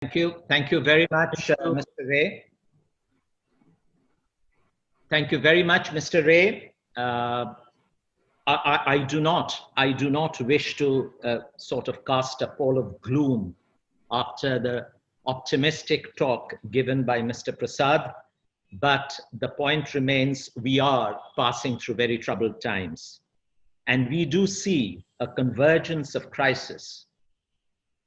Thank you. Thank you very much, Mr. Ray. Thank you very much, Mr. Ray. I do not wish to sort of cast a pall of gloom after the optimistic talk given by Mr. Prasad, but the point remains we are passing through very troubled times. And we do see a convergence of crisis,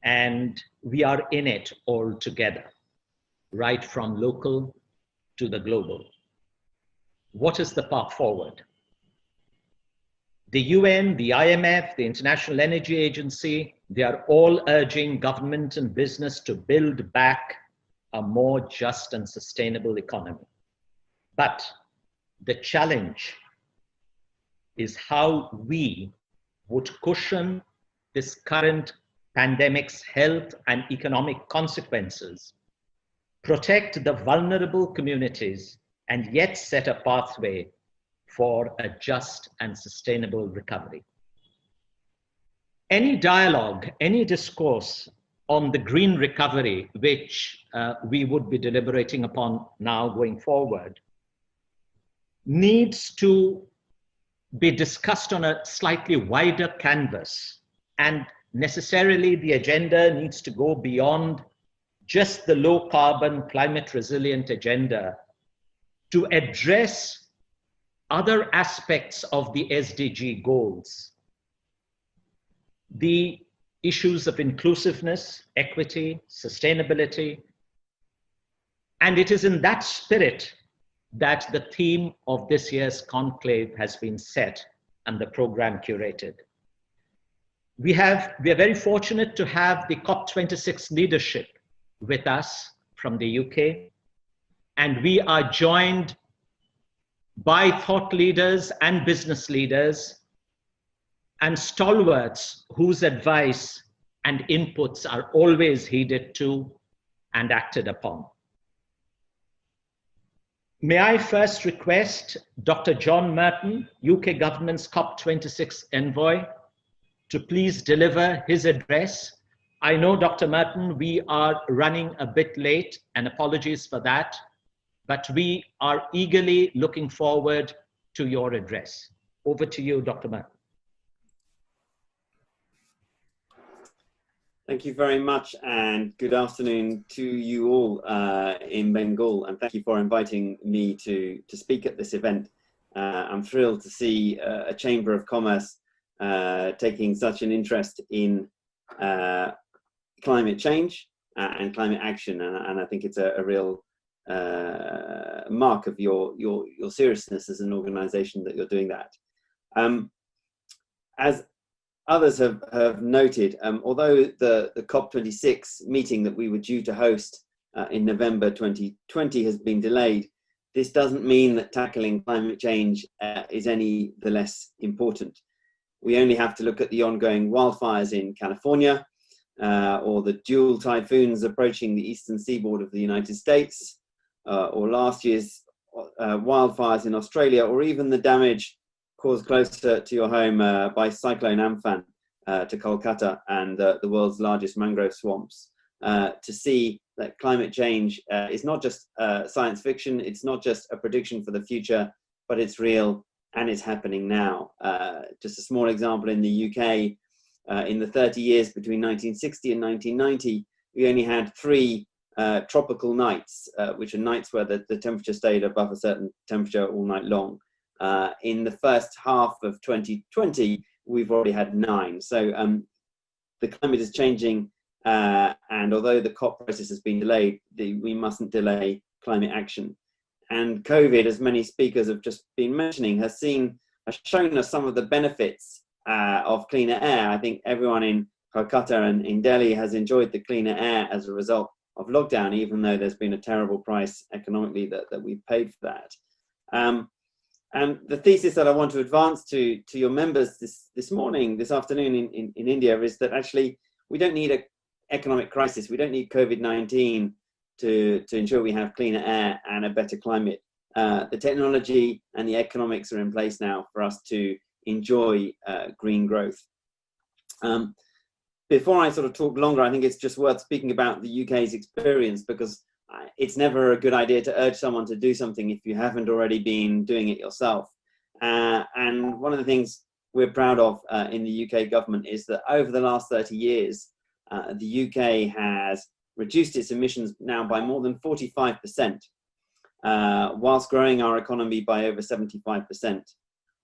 and we are in it all together, right from local to the global. What is the path forward? The UN, the IMF, the International Energy Agency, they are all urging government and business to build back a more just and sustainable economy. But the challenge is how we would cushion this current pandemic's health and economic consequences, protect the vulnerable communities, and yet set a pathway for a just and sustainable recovery. Any dialogue, any discourse on the green recovery, which we would be deliberating upon now going forward, needs to be discussed on a slightly wider canvas, and necessarily the agenda needs to go beyond just the low carbon climate resilient agenda to address other aspects of the SDG goals. The issues of inclusiveness, equity, sustainability. And it is in that spirit that the theme of this year's conclave has been set and the program curated. We are very fortunate to have the COP26 Leadership with us from the UK, and we are joined by thought leaders and business leaders and stalwarts whose advice and inputs are always heeded to and acted upon. May I first request Dr. John Merton, UK Government's COP26 envoy, to please deliver his address. I know, Dr. Merton, we are running a bit late, and apologies for that, but we are eagerly looking forward to your address. Over to you, Dr. Merton. Thank you very much, and good afternoon to you all in Bengal, and thank you for inviting me to speak at this event. I'm thrilled to see a Chamber of Commerce taking such an interest in climate change and climate action, and I think it's a real mark of your seriousness as an organization that you're doing that. As others have noted, although the COP26 meeting that we were due to host in November 2020 has been delayed, this doesn't mean that tackling climate change is any the less important. We only have to look at the ongoing wildfires in California, or the dual typhoons approaching the eastern seaboard of the United States, or last year's wildfires in Australia, or even the damage caused closer to your home by Cyclone Amphan to Kolkata and the world's largest mangrove swamps, to see that climate change is not just science fiction, it's not just a prediction for the future, but it's real and it's happening now. Just a small example, in the UK, in the 30 years between 1960 and 1990, we only had 3 tropical nights, which are nights where the temperature stayed above a certain temperature all night long. In the first half of 2020, we've already had 9. So the climate is changing, and although the COP process has been delayed, we mustn't delay climate action. And COVID, as many speakers have just been mentioning, has shown us some of the benefits of cleaner air. I think everyone in Kolkata and in Delhi has enjoyed the cleaner air as a result of lockdown, even though there's been a terrible price economically that we've paid for that. And the thesis that I want to advance to your members this afternoon in India is that actually we don't need an economic crisis. We don't need COVID-19 to ensure we have cleaner air and a better climate. The technology and the economics are in place now for us to enjoy green growth. before I sort of talk longer, I think it's just worth speaking about the UK's experience, because it's never a good idea to urge someone to do something if you haven't already been doing it yourself. And one of the things we're proud of in the UK government is that over the last 30 years, the UK has reduced its emissions now by more than 45%, whilst growing our economy by over 75%.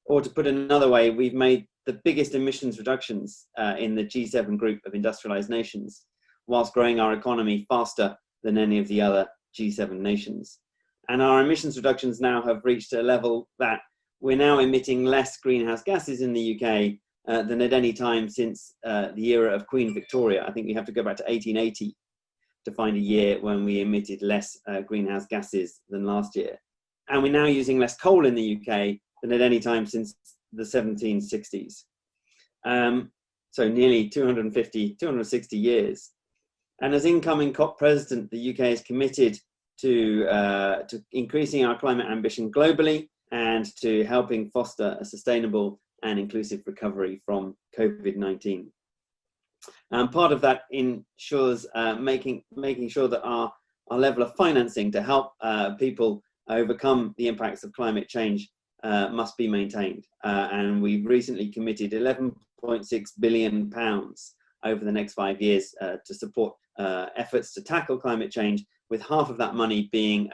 Or to put it another way, we've made the biggest emissions reductions in the G7 group of industrialized nations, whilst growing our economy faster than any of the other G7 nations. And our emissions reductions now have reached a level that we're now emitting less greenhouse gases in the UK than at any time since the era of Queen Victoria. I think we have to go back to 1880 to find a year when we emitted less greenhouse gases than last year. And we're now using less coal in the UK than at any time since the 1760s. So nearly 260 years. And as incoming COP president, the UK is committed to increasing our climate ambition globally and to helping foster a sustainable and inclusive recovery from COVID-19. Part of that ensures making sure that our level of financing to help people overcome the impacts of climate change must be maintained. And we've recently committed £11.6 billion over the next 5 years to support efforts to tackle climate change, with half of that money being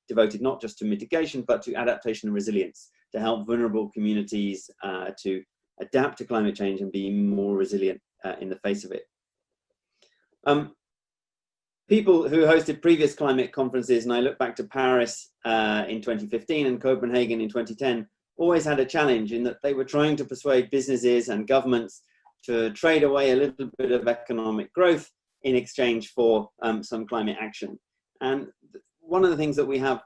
devoted not just to mitigation, but to adaptation and resilience, to help vulnerable communities to adapt to climate change and be more resilient in the face of it. People who hosted previous climate conferences, and I look back to Paris in 2015 and Copenhagen in 2010, always had a challenge in that they were trying to persuade businesses and governments to trade away a little bit of economic growth in exchange for some climate action. And one of the things that we have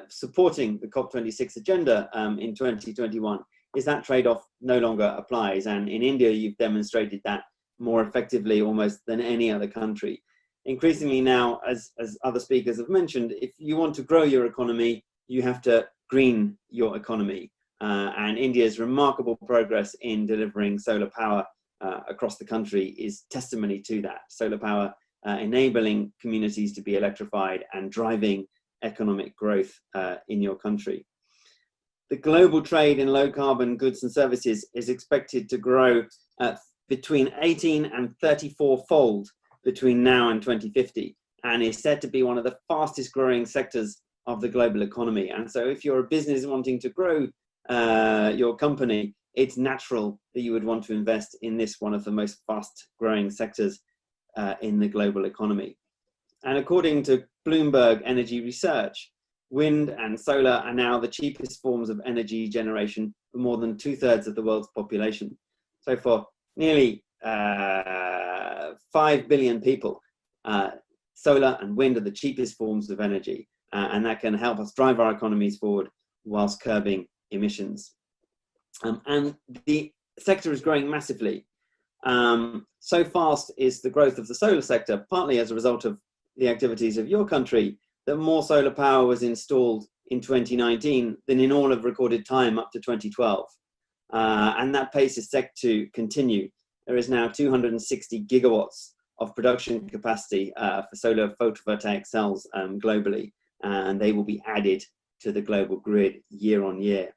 supporting the COP26 agenda in 2021 is that trade-off no longer applies. And in India, you've demonstrated that more effectively almost than any other country. Increasingly now, as other speakers have mentioned, if you want to grow your economy, you have to green your economy. And India's remarkable progress in delivering solar power across the country is testimony to that. Solar power enabling communities to be electrified and driving economic growth in your country. The global trade in low carbon goods and services is expected to grow between 18 and 34-fold between now and 2050, and is said to be one of the fastest growing sectors of the global economy. And so if you're a business wanting to grow your company, it's natural that you would want to invest in this, one of the most fast growing sectors in the global economy. And according to Bloomberg Energy Research, wind and solar are now the cheapest forms of energy generation for more than 2/3 of the world's population. So for nearly 5 billion people, solar and wind are the cheapest forms of energy, and that can help us drive our economies forward whilst curbing emissions. And the sector is growing massively. So fast is the growth of the solar sector, partly as a result of the activities of your country, that more solar power was installed in 2019 than in all of recorded time up to 2012. And that pace is set to continue. There is now 260 gigawatts of production capacity for solar photovoltaic cells globally, and they will be added to the global grid year on year.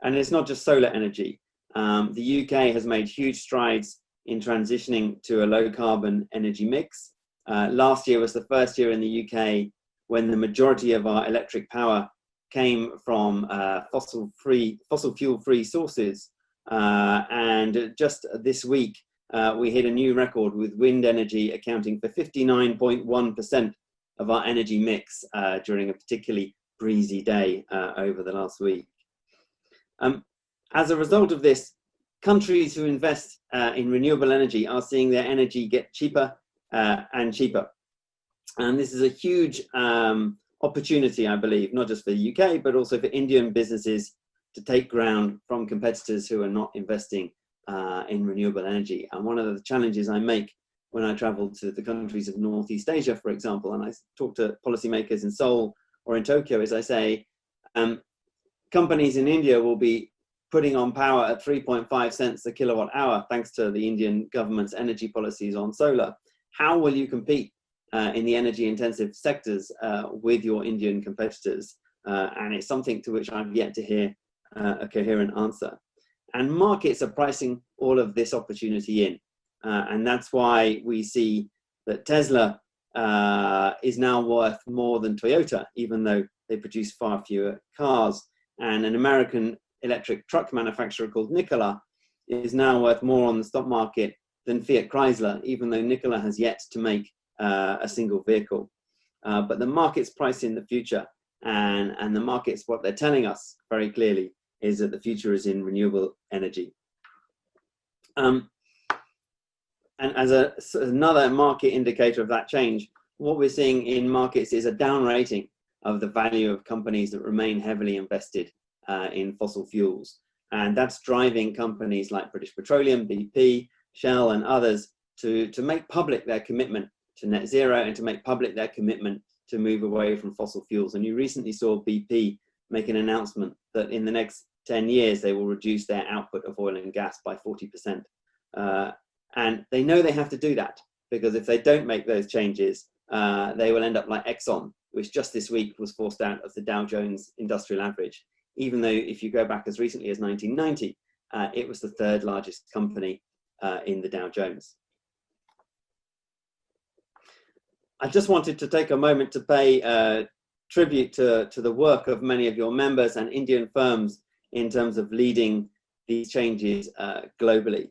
And it's not just solar energy. The UK has made huge strides in transitioning to a low carbon energy mix. Last year was the first year in the UK when the majority of our electric power came from fossil fuel free sources. And just this week, we hit a new record with wind energy accounting for 59.1% of our energy mix during a particularly breezy day over the last week. As a result of this, countries who invest in renewable energy are seeing their energy get cheaper and cheaper. And this is a huge opportunity, I believe, not just for the UK, but also for Indian businesses to take ground from competitors who are not investing in renewable energy. And one of the challenges I make when I travel to the countries of Northeast Asia, for example, and I talk to policymakers in Seoul or in Tokyo, is I say, companies in India will be putting on power at 3.5 cents a kilowatt hour, thanks to the Indian government's energy policies on solar. How will you compete in the energy intensive sectors with your Indian competitors? And it's something to which I've yet to hear a coherent answer. And markets are pricing all of this opportunity in. And that's why we see that Tesla is now worth more than Toyota, even though they produce far fewer cars. And an American electric truck manufacturer called Nikola is now worth more on the stock market than Fiat Chrysler, even though Nikola has yet to make a single vehicle. But the market's price in the future, and the markets, what they're telling us very clearly is that the future is in renewable energy. And as another market indicator of that change, what we're seeing in markets is a down rating of the value of companies that remain heavily invested in fossil fuels. And that's driving companies like British Petroleum, BP, Shell, and others to make public their commitment to net zero and to make public their commitment to move away from fossil fuels. And you recently saw BP make an announcement that in the next 10 years, they will reduce their output of oil and gas by 40%. And they know they have to do that, because if they don't make those changes, they will end up like Exxon, which just this week was forced out of the Dow Jones Industrial Average, even though if you go back as recently as 1990, it was the third largest company in the Dow Jones. I just wanted to take a moment to pay tribute to the work of many of your members and Indian firms in terms of leading these changes globally.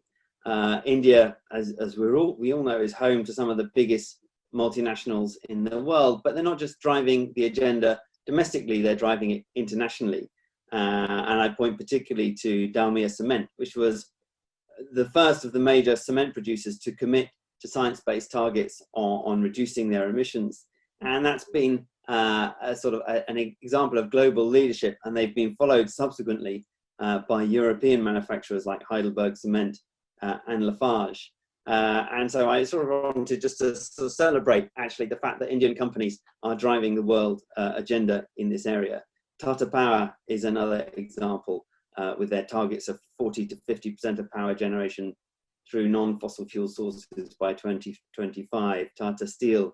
India, as we all know, is home to some of the biggest multinationals in the world, but they're not just driving the agenda domestically, they're driving it internationally. And I point particularly to Dalmia Cement, which was the first of the major cement producers to commit to science-based targets on reducing their emissions. And that's been a sort of an example of global leadership, and they've been followed subsequently by European manufacturers like Heidelberg Cement and Lafarge. And so I sort of wanted just to sort of celebrate actually the fact that Indian companies are driving the world agenda in this area. Tata Power is another example with their targets of 40 to 50% of power generation through non-fossil fuel sources by 2025. Tata Steel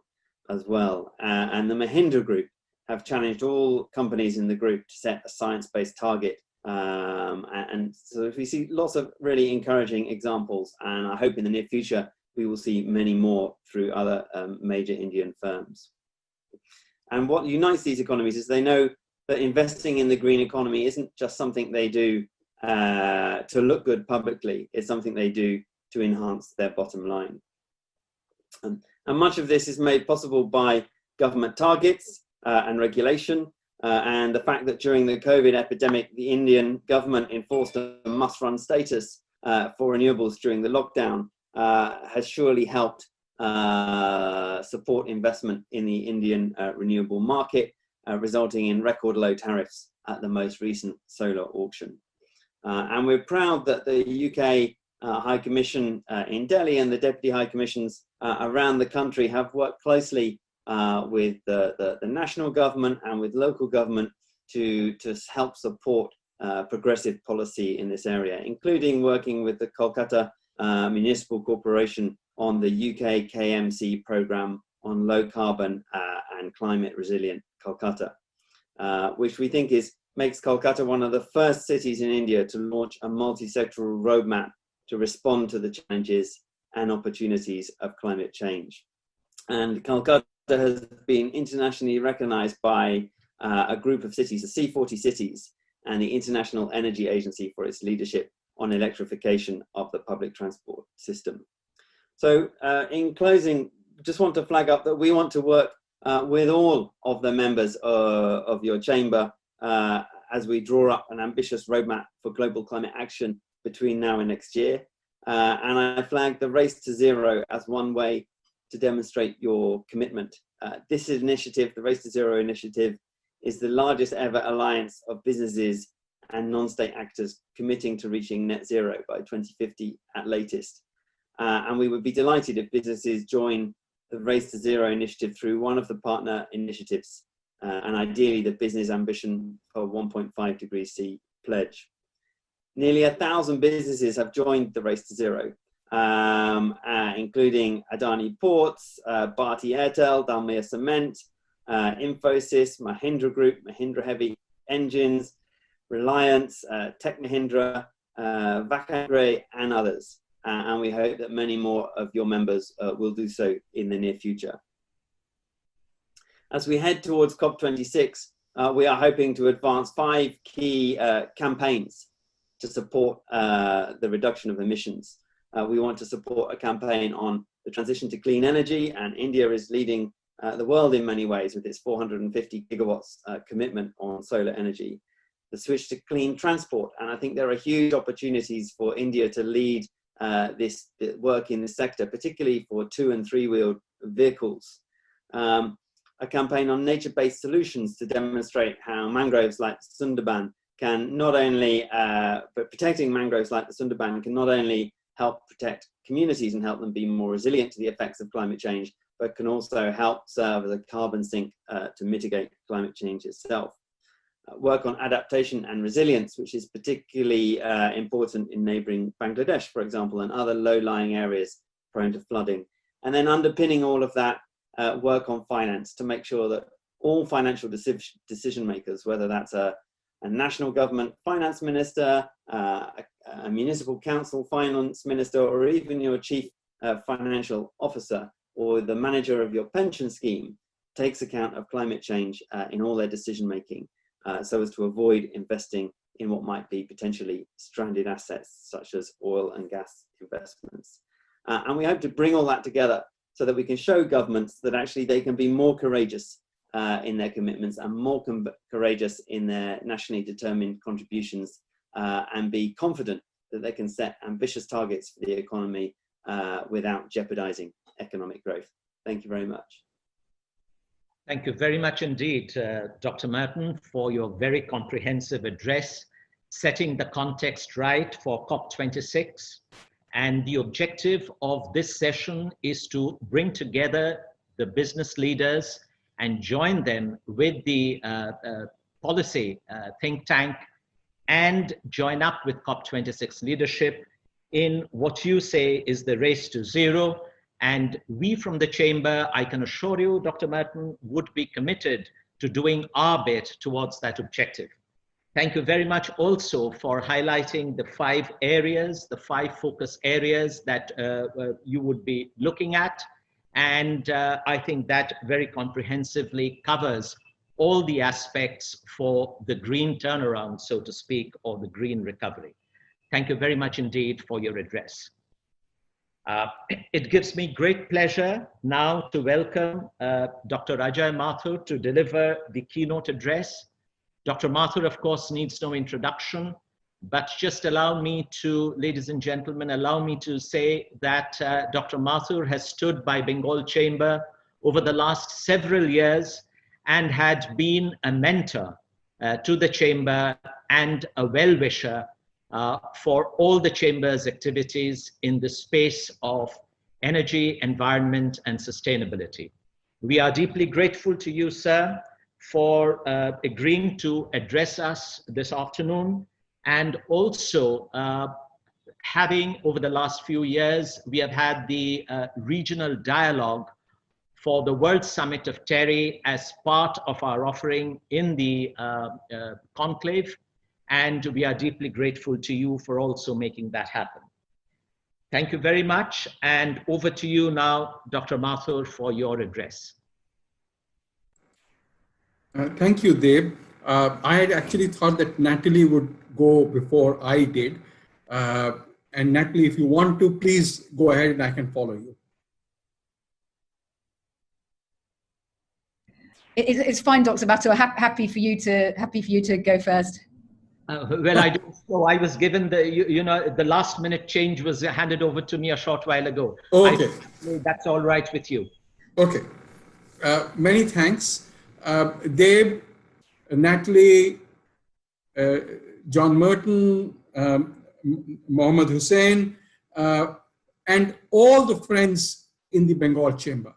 as well. And the Mahindra Group have challenged all companies in the group to set a science-based target. And so we see lots of really encouraging examples, and I hope in the near future we will see many more through other major Indian firms. And what unites these economies is they know that investing in the green economy isn't just something they do to look good publicly, it's something they do to enhance their bottom line. And much of this is made possible by government targets and regulation, and the fact that during the COVID epidemic, the Indian government enforced a must-run status for renewables during the lockdown has surely helped support investment in the Indian renewable market, resulting in record low tariffs at the most recent solar auction. And we're proud that the UK High Commission in Delhi and the Deputy High Commissions around the country have worked closely with the national government and with local government to help support progressive policy in this area, including working with the Kolkata Municipal Corporation on the UK KMC programme on low carbon and climate resilient Kolkata, which we think makes Kolkata one of the first cities in India to launch a multi-sectoral roadmap to respond to the challenges and opportunities of climate change. And Kolkata has been internationally recognized by a group of cities, the C40 cities, and the International Energy Agency for its leadership on electrification of the public transport system. So in closing, just want to flag up that we want to work with all of the members of your chamber as we draw up an ambitious roadmap for global climate action between now and next year. And I flagged the Race to Zero as one way to demonstrate your commitment. This initiative, the Race to Zero initiative, is the largest ever alliance of businesses and non-state actors committing to reaching net zero by 2050 at latest. And we would be delighted if businesses join the Race to Zero initiative through one of the partner initiatives, and ideally the Business Ambition for 1.5 degrees C pledge. Nearly 1,000 businesses have joined the Race to Zero, including Adani Ports, Bharti Airtel, Dalmia Cement, Infosys, Mahindra Group, Mahindra Heavy Engines, Reliance, Tech Mahindra, Vakagre, and others. And we hope that many more of your members will do so in the near future. As we head towards COP26, we are hoping to advance 5 key campaigns to support the reduction of emissions. We want to support a campaign on the transition to clean energy, and India is leading the world in many ways with its 450 gigawatts commitment on solar energy. The switch to clean transport, and I think there are huge opportunities for India to lead this work in this sector, particularly for 2- and 3-wheeled vehicles. A campaign on nature-based solutions to demonstrate how mangroves like Sundarban can not only, but protecting mangroves like the Sundarban can not only help protect communities and help them be more resilient to the effects of climate change, but can also help serve as a carbon sink to mitigate climate change itself. Work on adaptation and resilience, which is particularly important in neighboring Bangladesh, for example, and other low-lying areas prone to flooding. And then underpinning all of that, work on finance to make sure that all financial decision makers, whether that's a national government finance minister, a municipal council finance minister, or even your chief financial officer or the manager of your pension scheme, takes account of climate change in all their decision making, so as to avoid investing in what might be potentially stranded assets such as oil and gas investments. And we hope to bring all that together so that we can show governments that actually they can be more courageous in their commitments and more courageous in their nationally determined contributions, and be confident that they can set ambitious targets for the economy without jeopardizing economic growth. Thank you very much. Thank you very much indeed, Dr. Merton, for your very comprehensive address, setting the context right for COP26. And the objective of this session is to bring together the business leaders and join them with the policy think tank and join up with COP26 Leadership in what you say is the race to zero. And we from the chamber, I can assure you, Dr. Merton, would be committed to doing our bit towards that objective. Thank you very much also for highlighting the 5 areas, the 5 focus areas that you would be looking at. And I think that very comprehensively covers all the aspects for the green turnaround, so to speak, or the green recovery. Thank you very much indeed for your address. It gives me great pleasure now to welcome Dr. Ajay Mathur to deliver the keynote address. Dr. Mathur, of course, needs no introduction, but just allow me to, ladies and gentlemen, allow me to say that Dr. Mathur has stood by Bengal Chamber over the last several years and had been a mentor to the Chamber and a well-wisher for all the Chamber's activities in the space of energy, environment, and sustainability. We are deeply grateful to you, sir, for agreeing to address us this afternoon, and also having, over the last few years, we have had the regional dialogue for the World Summit of TERI as part of our offering in the conclave. And we are deeply grateful to you for also making that happen. Thank you very much. And over to you now, Dr. Mathur, for your address. Thank you, Deb. I had actually thought that Natalie would go before I did. And Natalie, if you want to, please go ahead and I can follow you. It's fine, Dr. Mathur. Happy for you to go first. Well, I don't know. I was given the last minute change was handed over to me a short while ago. Okay. That's all right with you. Okay. Many thanks. Deb, Natalie, John Merton, Mohammed Hussain, and all the friends in the Bengal Chamber.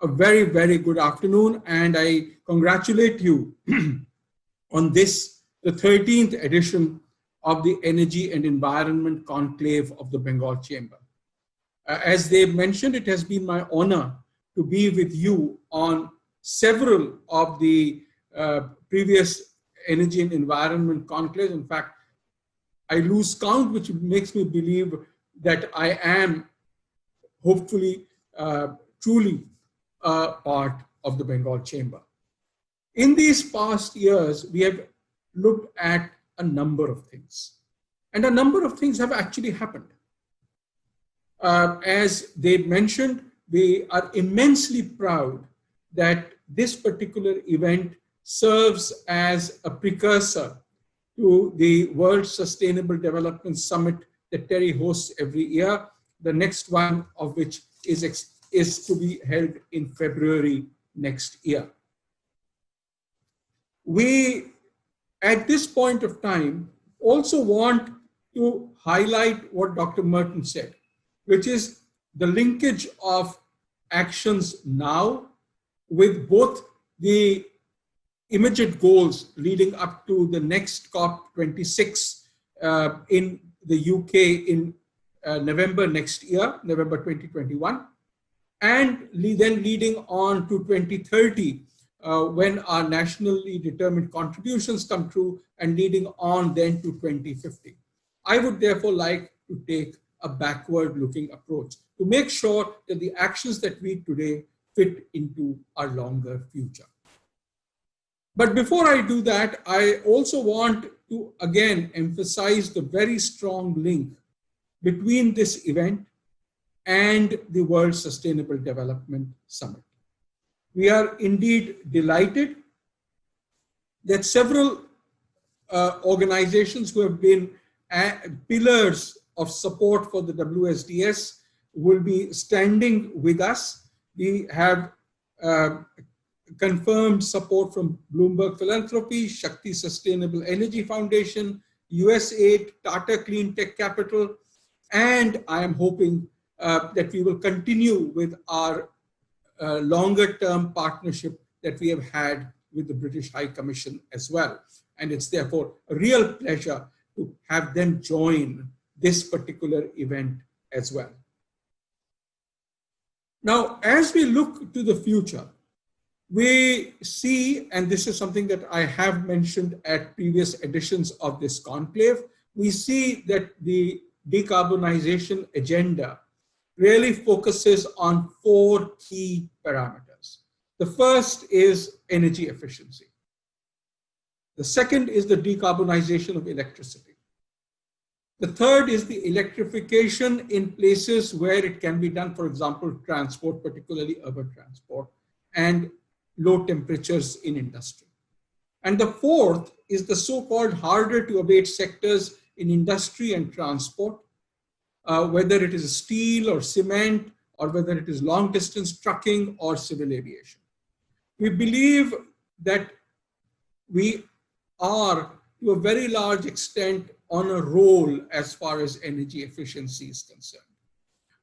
A very, very good afternoon, and I congratulate you on this, the 13th edition of the Energy and Environment Conclave of the Bengal Chamber. As they mentioned, it has been my honor to be with you on several of the previous Energy and Environment Conclaves. In fact, I lose count, which makes me believe that I am hopefully truly a part of the Bengal Chamber. In these past years, we have looked at a number of things, and a number of things have actually happened. As they mentioned, we are immensely proud that this particular event serves as a precursor to the World Sustainable Development Summit that TERI hosts every year, the next one of which is to be held in February next year. We, at this point of time, also want to highlight what Dr. Merton said, which is the linkage of actions now with both the immediate goals leading up to the next COP26 in the UK in November next year, November 2021, and then leading on to 2030 when our nationally determined contributions come true, and leading on then to 2050. I would therefore like to take a backward-looking approach to make sure that the actions that we today fit into our longer future. But before I do that, I also want to again emphasize the very strong link between this event and the World Sustainable Development Summit. We are indeed delighted that several organizations who have been pillars of support for the WSDS will be standing with us. We have confirmed support from Bloomberg Philanthropy, Shakti Sustainable Energy Foundation, USAID, Tata Clean Tech Capital, and I am hoping that we will continue with our longer term partnership that we have had with the British High Commission as well. And it's therefore a real pleasure to have them join this particular event as well. Now, as we look to the future, we see, and this is something that I have mentioned at previous editions of this conclave, we see that the decarbonization agenda really focuses on 4 key parameters. The first is energy efficiency. The second is the decarbonization of electricity. The third is the electrification in places where it can be done, for example, transport, particularly urban transport, and low temperatures in industry. And the fourth is the so-called harder to abate sectors in industry and transport, whether it is steel or cement, or whether it is long distance trucking or civil aviation. We believe that we are to a very large extent on a roll as far as energy efficiency is concerned.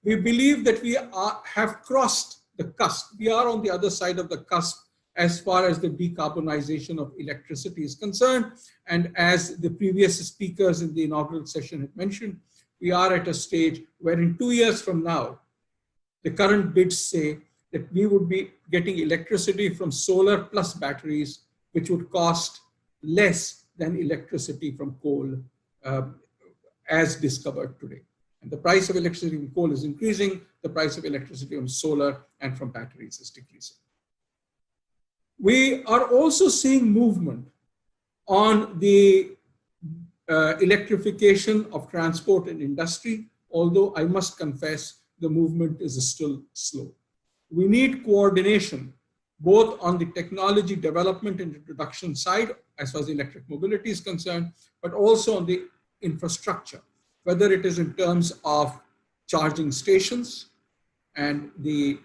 We believe that we have crossed the cusp. We are on the other side of the cusp as far as the decarbonization of electricity is concerned. And as the previous speakers in the inaugural session had mentioned, we are at a stage where in 2 years from now, the current bids say that we would be getting electricity from solar plus batteries, which would cost less than electricity from coal as discovered today. And the price of electricity from coal is increasing, the price of electricity from solar and from batteries is decreasing. We are also seeing movement on the electrification of transport and industry, although I must confess the movement is still slow. We need coordination both on the technology development and introduction side as far as electric mobility is concerned, but also on the infrastructure, whether it is in terms of charging stations and the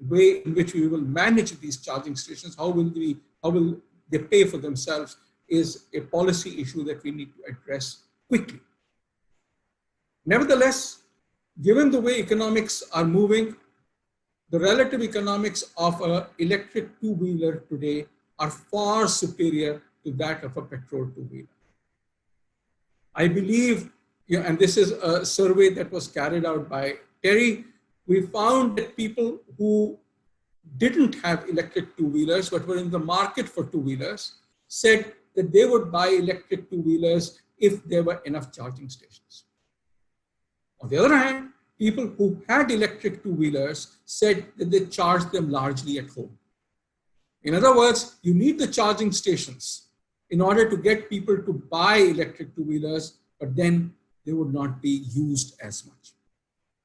way in which we will manage these charging stations, how will they pay for themselves, is a policy issue that we need to address quickly. Nevertheless, given the way economics are moving, the relative economics of an electric two-wheeler today are far superior to that of a petrol two-wheeler. I believe, and this is a survey that was carried out by Terry, we found that people who didn't have electric two-wheelers but were in the market for two-wheelers said that they would buy electric two-wheelers if there were enough charging stations. On the other hand, people who had electric two-wheelers said that they charged them largely at home. In other words, you need the charging stations in order to get people to buy electric two-wheelers, but then they would not be used as much.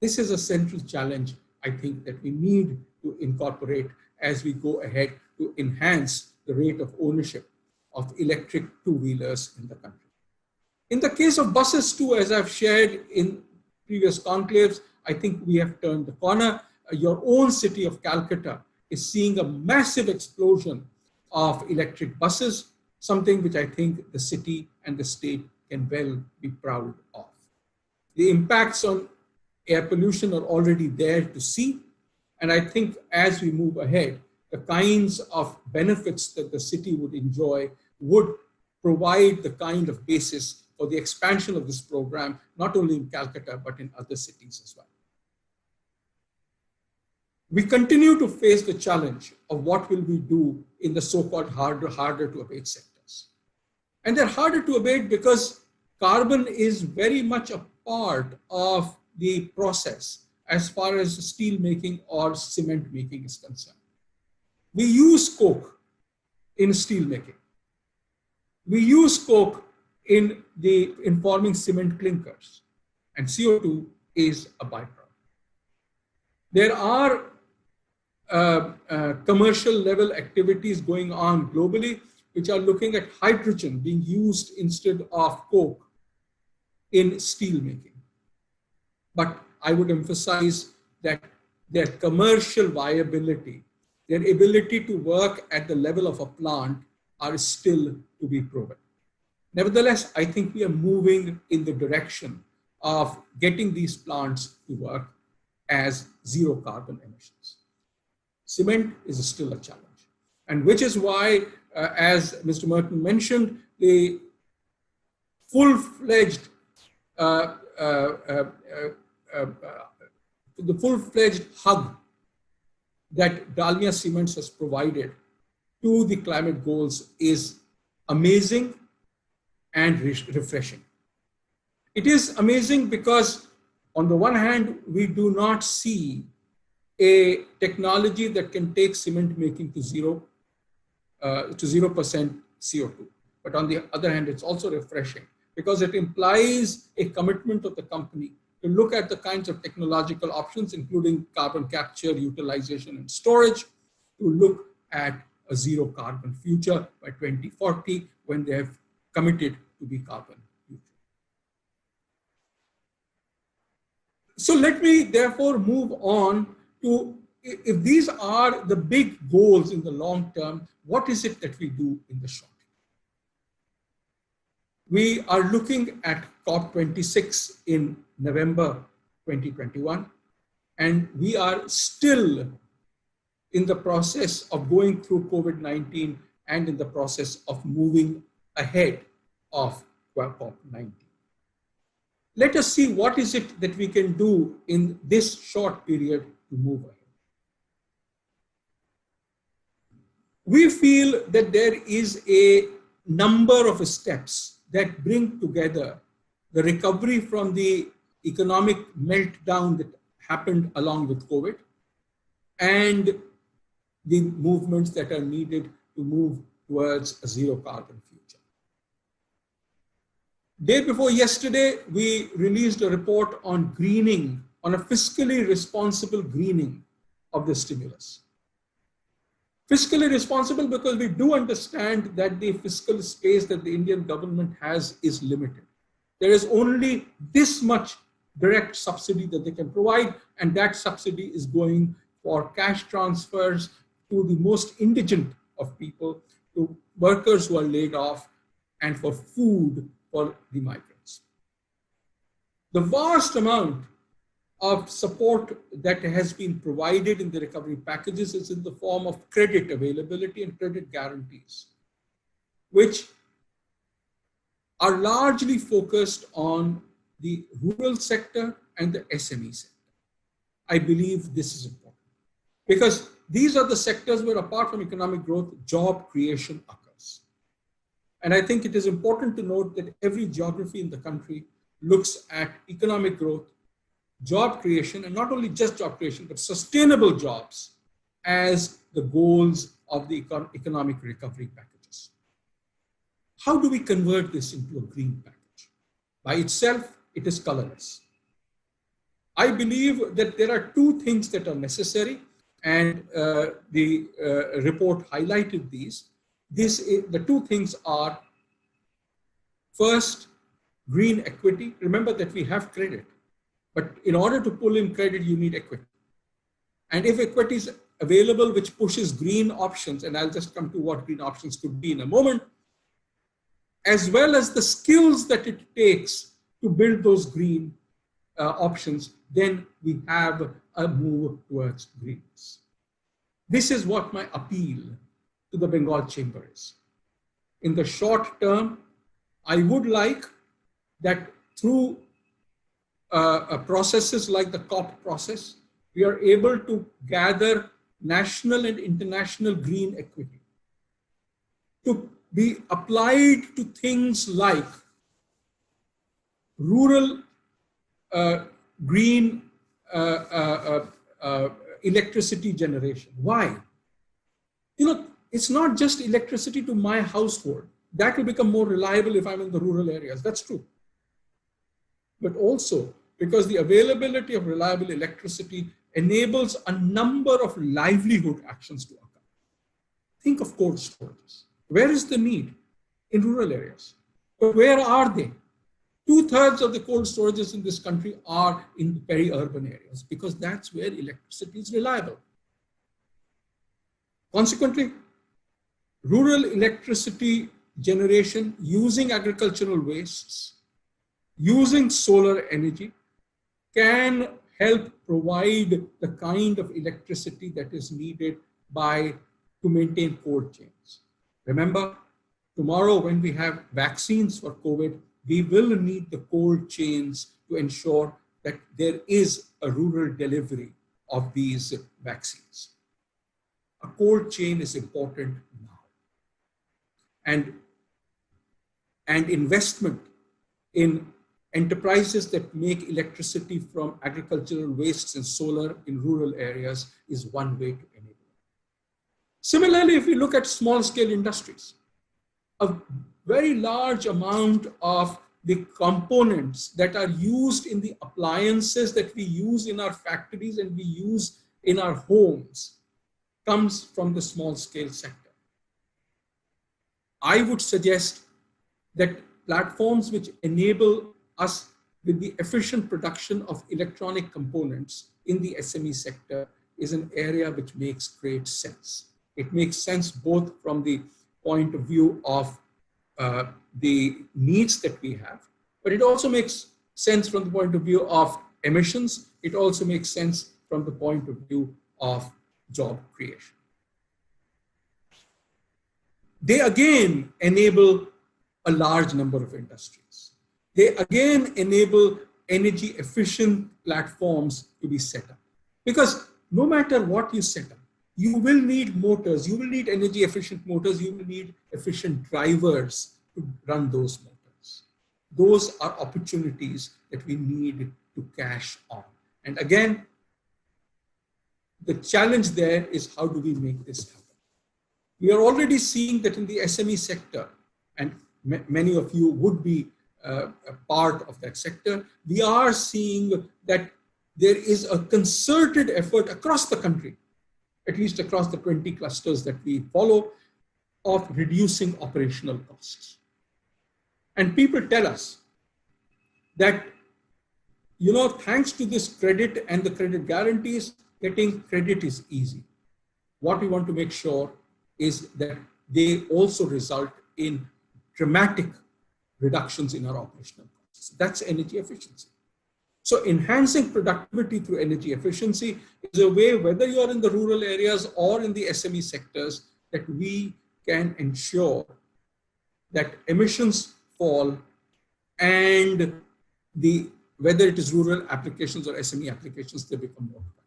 This is a central challenge, I think, that we need to incorporate as we go ahead to enhance the rate of ownership of electric two-wheelers in the country. In the case of buses too, as I've shared in previous conclaves, I think we have turned the corner. Your own city of Calcutta is seeing a massive explosion of electric buses, something which I think the city and the state can well be proud of. The impacts on air pollution are already there to see. And I think as we move ahead, the kinds of benefits that the city would enjoy would provide the kind of basis for the expansion of this program, not only in Calcutta, but in other cities as well. We continue to face the challenge of what will we do in the so-called harder to abate sectors. And they're harder to abate because carbon is very much a part of the process as far as steel making or cement making is concerned. We use coke in steel making. We use coke in forming cement clinkers, and CO2 is a byproduct. There are commercial level activities going on globally which are looking at hydrogen being used instead of coke in steel making. But I would emphasize that their commercial viability, their ability to work at the level of a plant are still to be proven. Nevertheless, I think we are moving in the direction of getting these plants to work as zero carbon emissions. Cement is still a challenge, and which is why, as Mr. Merton mentioned, the full-fledged hug that Dalmia Cements has provided to the climate goals is amazing and refreshing. It is amazing because on the one hand, we do not see a technology that can take cement making to 0% CO2. But on the other hand, it's also refreshing because it implies a commitment of the company to look at the kinds of technological options, including carbon capture, utilization, and storage, to look at a zero carbon future by 2040 when they have committed to be carbon neutral. So let me therefore move on to, if these are the big goals in the long term, what is it that we do in the short term? We are looking at COP26 in November 2021, and we are still in the process of going through COVID-19 and in the process of moving ahead of COP19. Let us see what is it that we can do in this short period to move ahead. We feel that there is a number of steps that bring together the recovery from the economic meltdown that happened along with COVID and the movements that are needed to move towards a zero carbon future. Day before yesterday, we released a report on greening, on a fiscally responsible greening of the stimulus. Fiscally responsible because we do understand that the fiscal space that the Indian government has is limited. There is only this much direct subsidy that they can provide, and that subsidy is going for cash transfers to the most indigent of people, to workers who are laid off, and for food for the migrants. The vast amount of support that has been provided in the recovery packages is in the form of credit availability and credit guarantees, which are largely focused on the rural sector and the SME sector. I believe this is important because these are the sectors where, apart from economic growth, job creation occurs. And I think it is important to note that every geography in the country looks at economic growth, job creation, and not only just job creation, but sustainable jobs as the goals of the economic recovery packages. How do we convert this into a green package? By itself, it is colorless. I believe that there are two things that are necessary, and the report highlighted these. The two things are, first, green equity. Remember that we have credit, but in order to pull in credit, you need equity. And if equity is available, which pushes green options, and I'll just come to what green options could be in a moment, as well as the skills that it takes to build those green options, then we have a move towards greenness. This is what my appeal to the Bengal Chamber is. In the short term, I would like that through processes like the COP process, we are able to gather national and international green equity to be applied to things like rural green electricity generation. Why? You know, it's not just electricity to my household. That will become more reliable if I'm in the rural areas. That's true. But also because the availability of reliable electricity enables a number of livelihood actions to occur. Think of cold storages. Where is the need? In rural areas. But where are they? 2/3 of the cold storages in this country are in the peri-urban areas because that's where electricity is reliable. Consequently, rural electricity generation using agricultural wastes, using solar energy, can help provide the kind of electricity that is needed to maintain cold chains. Remember, tomorrow when we have vaccines for COVID, we will need the cold chains to ensure that there is a rural delivery of these vaccines. A cold chain is important now. And investment in enterprises that make electricity from agricultural wastes and solar in rural areas is one way to enable it. Similarly, if we look at small-scale industries, a very large amount of the components that are used in the appliances that we use in our factories and we use in our homes comes from the small-scale sector. I would suggest that platforms which enable us with the efficient production of electronic components in the SME sector is an area which makes great sense. It makes sense both from the point of view of the needs that we have, but it also makes sense from the point of view of emissions. It also makes sense from the point of view of job creation. They again enable a large number of industries. They again enable energy efficient platforms to be set up. Because no matter what you set up, you will need motors, you will need energy efficient motors, you will need efficient drivers to run those motors. Those are opportunities that we need to cash on. And again, the challenge there is how do we make this happen? We are already seeing that in the SME sector, and many of you would be a part of that sector, we are seeing that there is a concerted effort across the country, at least across the 20 clusters that we follow, of reducing operational costs. And people tell us that, you know, thanks to this credit and the credit guarantees, getting credit is easy. What we want to make sure is that they also result in dramatic reductions in our operational costs. That's energy efficiency. So enhancing productivity through energy efficiency is a way, whether you're in the rural areas or in the SME sectors, that we can ensure that emissions fall, and whether it is rural applications or SME applications, they become more competitive.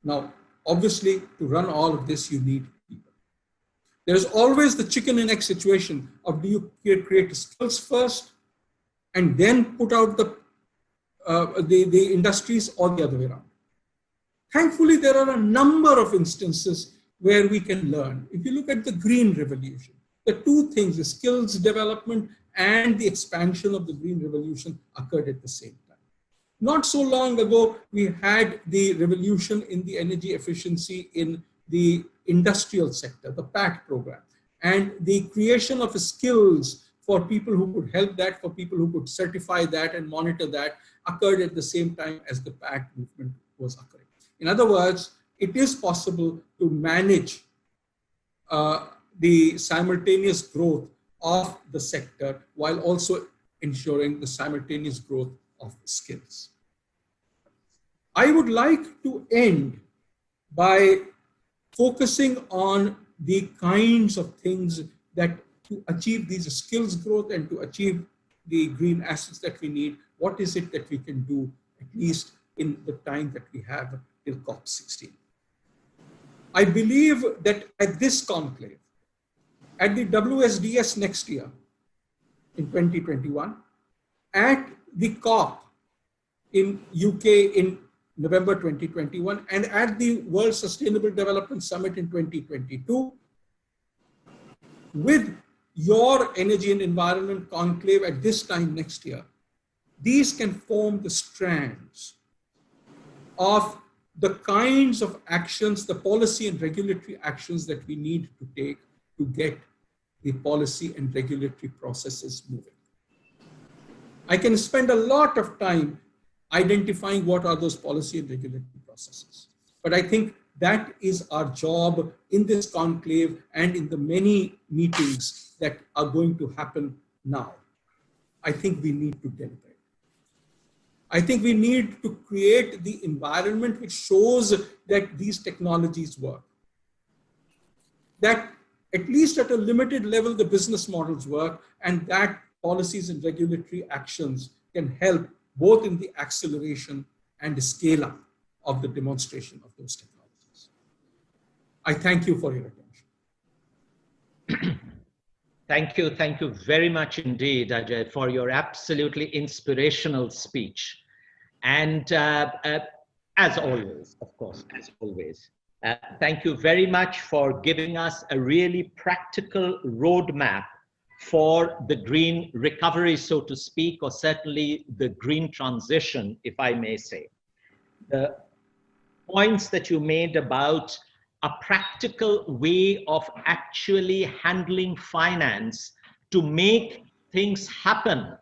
Now, obviously, to run all of this, you need people. There is always the chicken and egg situation of, do you create skills first and then put out the industries, or the other way around? Thankfully, there are a number of instances where we can learn. If you look at the green revolution, the two things, the skills development and the expansion of the green revolution, occurred at the same time. Not so long ago, we had the revolution in the energy efficiency in the industrial sector, the PACT program, and the creation of skills for people who could help that, for people who could certify that and monitor that, occurred at the same time as the PACT movement was occurring. In other words, it is possible to manage the simultaneous growth of the sector while also ensuring the simultaneous growth of skills. I would like to end by focusing on the kinds of things that, to achieve these skills growth and to achieve the green assets that we need, what is it that we can do, at least in the time that we have till COP16. I believe that at this conclave, at the WSDS next year, in 2021, at the COP in UK in November 2021, and at the World Sustainable Development Summit in 2022, with your Energy and Environment Conclave at this time next year, these can form the strands of the kinds of actions, the policy and regulatory actions that we need to take to get the policy and regulatory processes moving. I can spend a lot of time identifying what are those policy and regulatory processes. But I think that is our job in this conclave and in the many meetings that are going to happen now. I think we need to deliberate. I think we need to create the environment which shows that these technologies work. That at least at a limited level, the business models work, and that policies and regulatory actions can help both in the acceleration and the scale up of the demonstration of those technologies. I thank you for your attention. Thank you very much indeed, Ajay, for your absolutely inspirational speech. And as always, of course, as always, thank you very much for giving us a really practical roadmap for the green recovery, so to speak, or certainly the green transition, if I may say. The points that you made about a practical way of actually handling finance to make things happen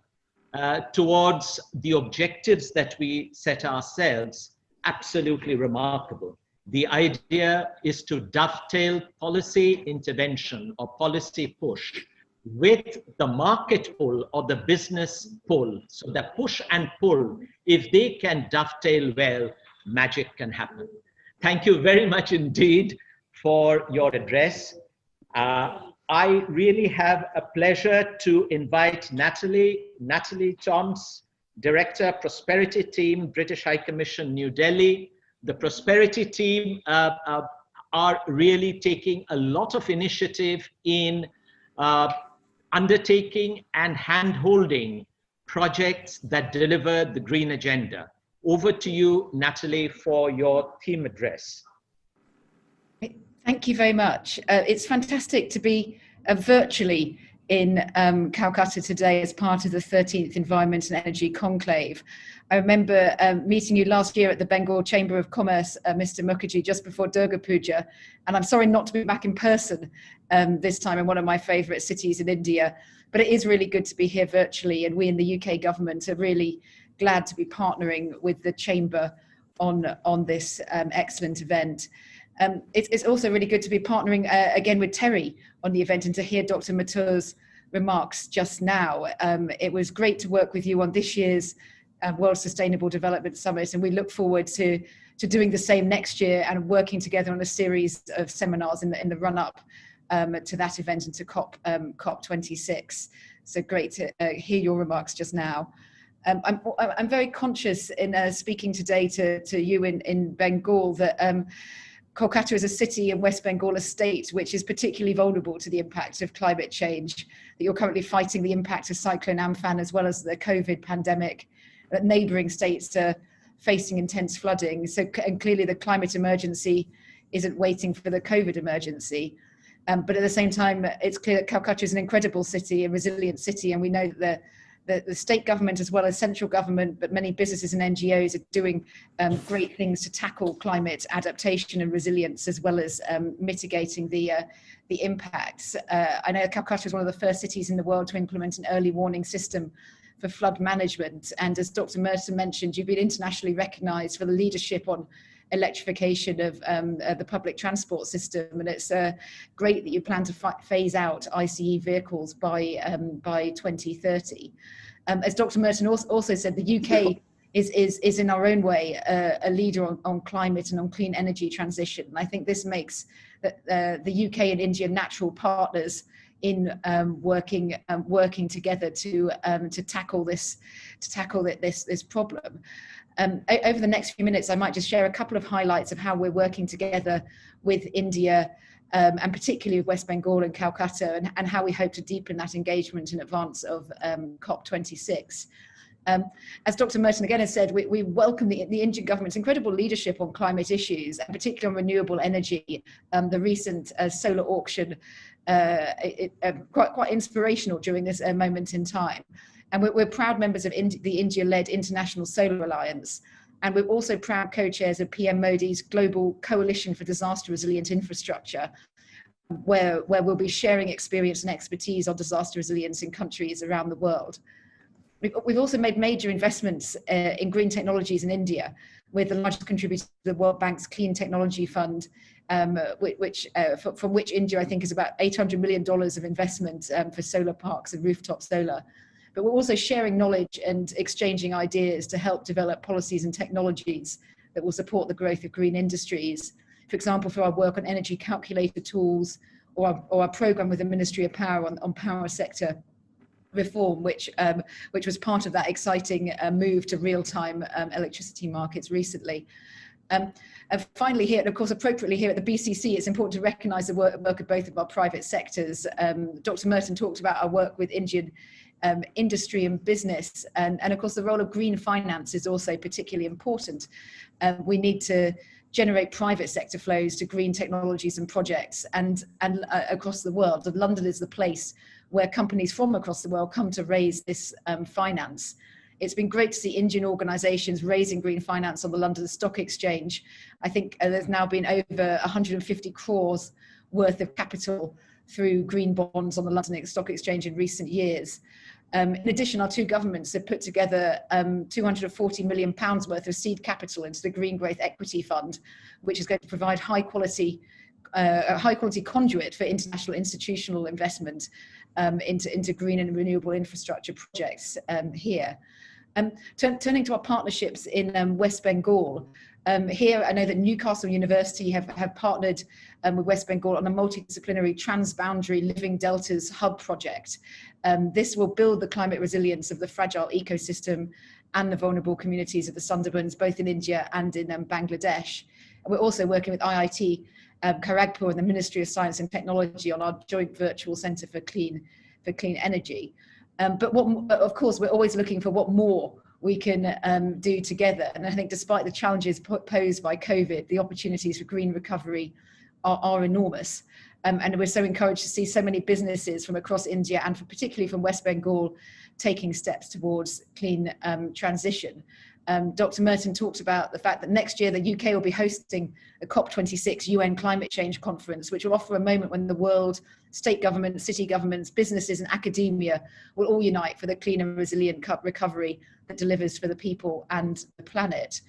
towards the objectives that we set ourselves, absolutely remarkable. The idea is to dovetail policy intervention or policy push with the market pull or the business pull. So the push and pull, if they can dovetail well, magic can happen. Thank you very much indeed for your address. I really have a pleasure to invite Natalie Toms, Director, Prosperity Team, British High Commission, New Delhi. The Prosperity Team are really taking a lot of initiative in undertaking and hand-holding projects that deliver the green agenda. Over to you, Natalie, for your theme address. Thank you very much. It's fantastic to be virtually in Calcutta today as part of the 13th Environment and Energy Conclave. I remember meeting you last year at the Bengal Chamber of Commerce, Mr. Mukherjee, just before Durga Puja, and I'm sorry not to be back in person this time in one of my favourite cities in India, but it is really good to be here virtually, and we in the UK government are really glad to be partnering with the Chamber on this excellent event. It's also really good to be partnering again with Terry on the event and to hear Dr. Mathur's remarks just now. It was great to work with you on this year's World Sustainable Development Summit, and we look forward to doing the same next year and working together on a series of seminars in the run-up to that event and to COP26. So great to hear your remarks just now. I'm very conscious in speaking today to you in Bengal that Kolkata is a city in West Bengal, a state which is particularly vulnerable to the impact of climate change, that you're currently fighting the impact of Cyclone Amphan as well as the COVID pandemic, that neighbouring states are facing intense flooding. So, and clearly the climate emergency isn't waiting for the COVID emergency. But at the same time, it's clear that Calcutta is an incredible city, a resilient city, and we know that the state government as well as central government, but many businesses and NGOs are doing great things to tackle climate adaptation and resilience, as well as mitigating the impacts. I know Calcutta is one of the first cities in the world to implement an early warning system for flood management. And as Dr. Merton mentioned, you've been internationally recognized for the leadership on electrification of the public transport system, and it's great that you plan to phase out ICE vehicles by 2030. As Dr. Merton also said, the UK is in our own way a leader on climate and on clean energy transition. And I think this makes the UK and India natural partners in working together to tackle this problem. Over the next few minutes, I might just share a couple of highlights of how we're working together with India, and particularly with West Bengal and Calcutta, and how we hope to deepen that engagement in advance of COP26. As Dr. Merton again has said, we welcome the Indian government's incredible leadership on climate issues, and particularly on renewable energy. The recent solar auction, quite inspirational during this moment in time. And we're proud members of the India-led International Solar Alliance. And we're also proud co-chairs of PM Modi's Global Coalition for Disaster Resilient Infrastructure, where we'll be sharing experience and expertise on disaster resilience in countries around the world. We've also made major investments in green technologies in India, with the largest contributor to the World Bank's Clean Technology Fund, from which India, I think, is about $800 million of investment for solar parks and rooftop solar. But we're also sharing knowledge and exchanging ideas to help develop policies and technologies that will support the growth of green industries. For example, through our work on energy calculator tools, or our program with the Ministry of Power on power sector reform, which was part of that exciting move to real-time electricity markets recently. And finally here, and of course appropriately here at the BCC, it's important to recognise the work of both of our private sectors. Dr. Merton talked about our work with Indian industry and business, and of course the role of green finance is also particularly important. We need to generate private sector flows to green technologies and projects and across the world. And London is the place where companies from across the world come to raise this finance. It's been great to see Indian organisations raising green finance on the London Stock Exchange. I think there's now been over 150 crores worth of capital through green bonds on the London Stock Exchange in recent years. In addition, our two governments have put together £240 million worth of seed capital into the Green Growth Equity Fund, which is going to provide a high quality conduit for international institutional investment into green and renewable infrastructure projects here. Turning to our partnerships in West Bengal, here I know that Newcastle University have partnered with West Bengal on a multidisciplinary transboundary living deltas hub project. This will build the climate resilience of the fragile ecosystem and the vulnerable communities of the Sundarbans, both in India and in Bangladesh. And we're also working with IIT Kharagpur and the Ministry of Science and Technology on our joint virtual centre for clean energy. But of course, we're always looking for what more we can do together. And I think despite the challenges posed by COVID, the opportunities for green recovery are enormous. And we're so encouraged to see so many businesses from across India and particularly from West Bengal taking steps towards clean transition. Dr. Merton talked about the fact that next year the UK will be hosting the COP26 UN Climate Change Conference, which will offer a moment when the world, state governments, city governments, businesses and academia will all unite for the clean and resilient recovery that delivers for the people and the planet.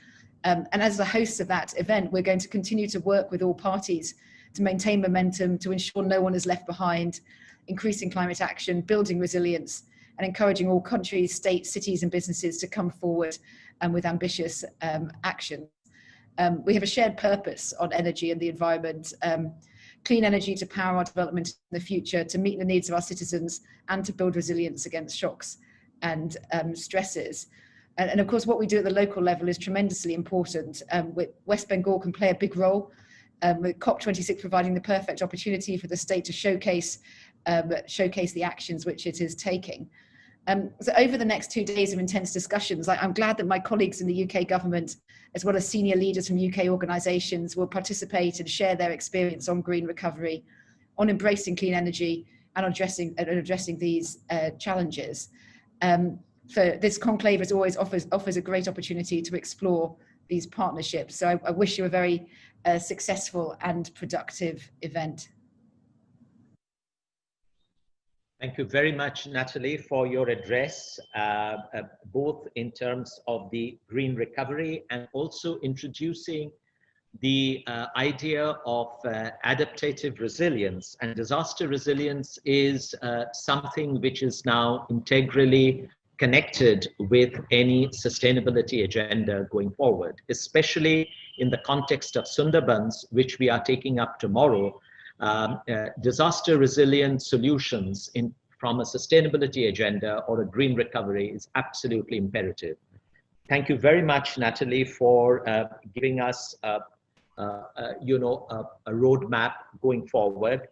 And as the hosts of that event, we're going to continue to work with all parties to maintain momentum, to ensure no one is left behind, increasing climate action, building resilience, and encouraging all countries, states, cities and businesses to come forward with ambitious action. We have a shared purpose on energy and the environment. clean energy to power our development in the future, to meet the needs of our citizens, and to build resilience against shocks and stresses. And of course, what we do at the local level is tremendously important. West Bengal can play a big role, with COP26 providing the perfect opportunity for the state to showcase the actions which it is taking. So over the next 2 days of intense discussions, I'm glad that my colleagues in the UK government, as well as senior leaders from UK organisations, will participate and share their experience on green recovery, on embracing clean energy, and addressing these challenges. So this conclave as always offers a great opportunity to explore these partnerships. So I wish you a very successful and productive event. Thank you very much, Natalie, for your address, both in terms of the green recovery and also introducing the idea of adaptive resilience. And disaster resilience is something which is now integrally connected with any sustainability agenda going forward, especially in the context of Sundarbans, which we are taking up tomorrow. Disaster resilient solutions from a sustainability agenda or a green recovery is absolutely imperative. Thank you very much, Natalie, for giving us a roadmap going forward.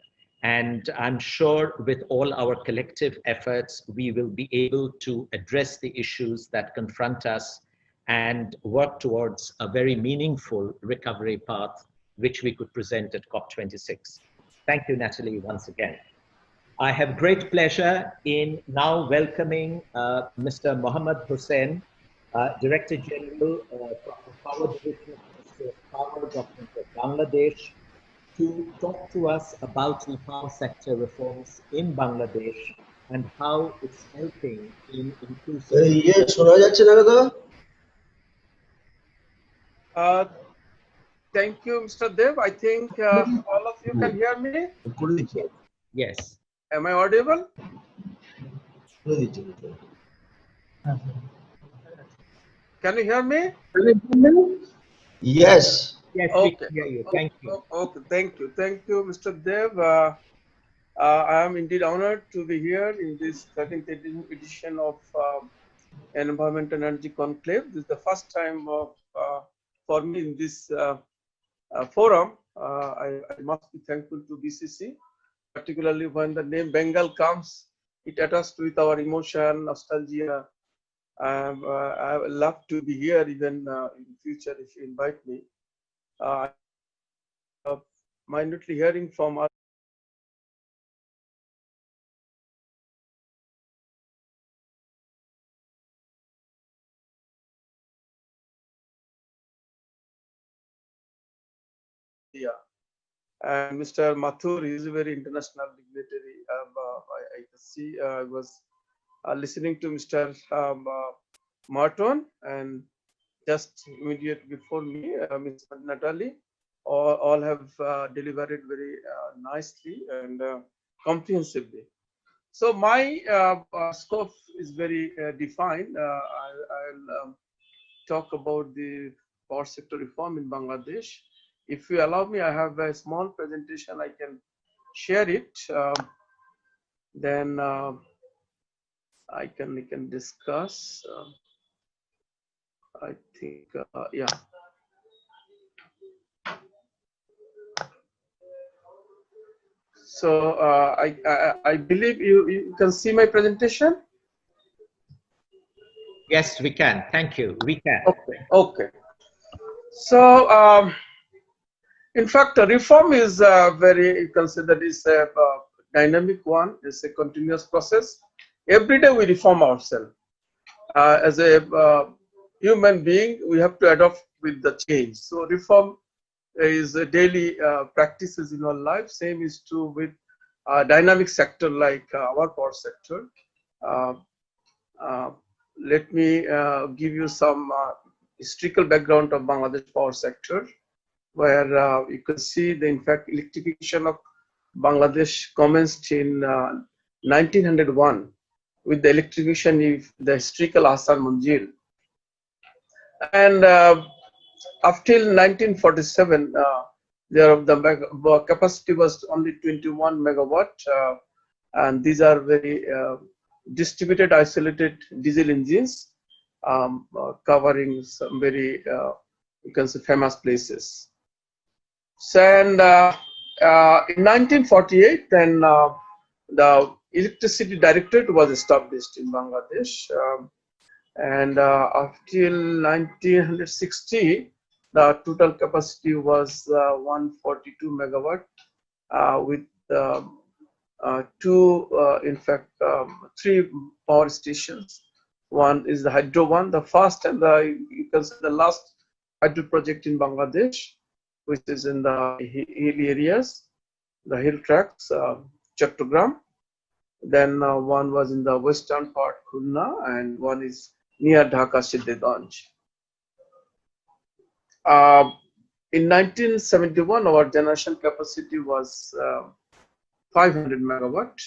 And I'm sure with all our collective efforts, we will be able to address the issues that confront us and work towards a very meaningful recovery path, which we could present at COP26. Thank you, Natalie, once again. I have great pleasure in now welcoming Mr. Mohammad Hussain, Director General of the Power Division of the Ministry of Power, Government of Bangladesh, to talk to us about the power sector reforms in Bangladesh and how it's helping in inclusive. Thank you, Mr. Dev. I think all of you can hear me. Yes. Am I audible? Can you hear me? Yes. Yes, okay. We can hear you. Thank you. Okay, thank you. Thank you, Mr. Dev. I am indeed honored to be here in this 13th edition of Environment and Energy Conclave. This is the first time for me in this forum. I must be thankful to BCC, particularly when the name Bengal comes, it attached with our emotion, nostalgia. I would love to be here even in future if you invite me. Minutely hearing from us. Yeah. And Mr. Mathur is a very international dignitary. I can see I was listening to Mr. Martin, and just immediate before me, Ms. Natalie, all have delivered very nicely and comprehensively. So my scope is very defined. I'll talk about the power sector reform in Bangladesh. If you allow me, I have a small presentation. I can share it. Then we can discuss. I think yeah. So I believe you can see my presentation. Yes, we can. Thank you. We can. Okay. Okay. So in fact, reform is very considered is a dynamic one. It's a continuous process. Every day we reform ourselves. As a human being, we have to adapt with the change. So reform is a daily practices in our life. Same is true with dynamic sector like our power sector. Let me give you some historical background of Bangladesh power sector, where you can see the in fact electrification of Bangladesh commenced in 1901 with the electrification of the historical Hassan Munjil. And up till 1947, the capacity was only 21 megawatt, and these are very distributed, isolated diesel engines, covering some very you can say famous places. So, and in 1948, then the electricity directorate was established in Bangladesh, and up till 1960, the total capacity was 142 megawatt, with three power stations. One is the hydro one, the first and you can say the last hydro project in Bangladesh, which is in the hill areas, the hill tracts, Chattogram. Then one was in the western part, Khulna, and one is near Dhaka, Siddiganj. In 1971, our generation capacity was 500 megawatt,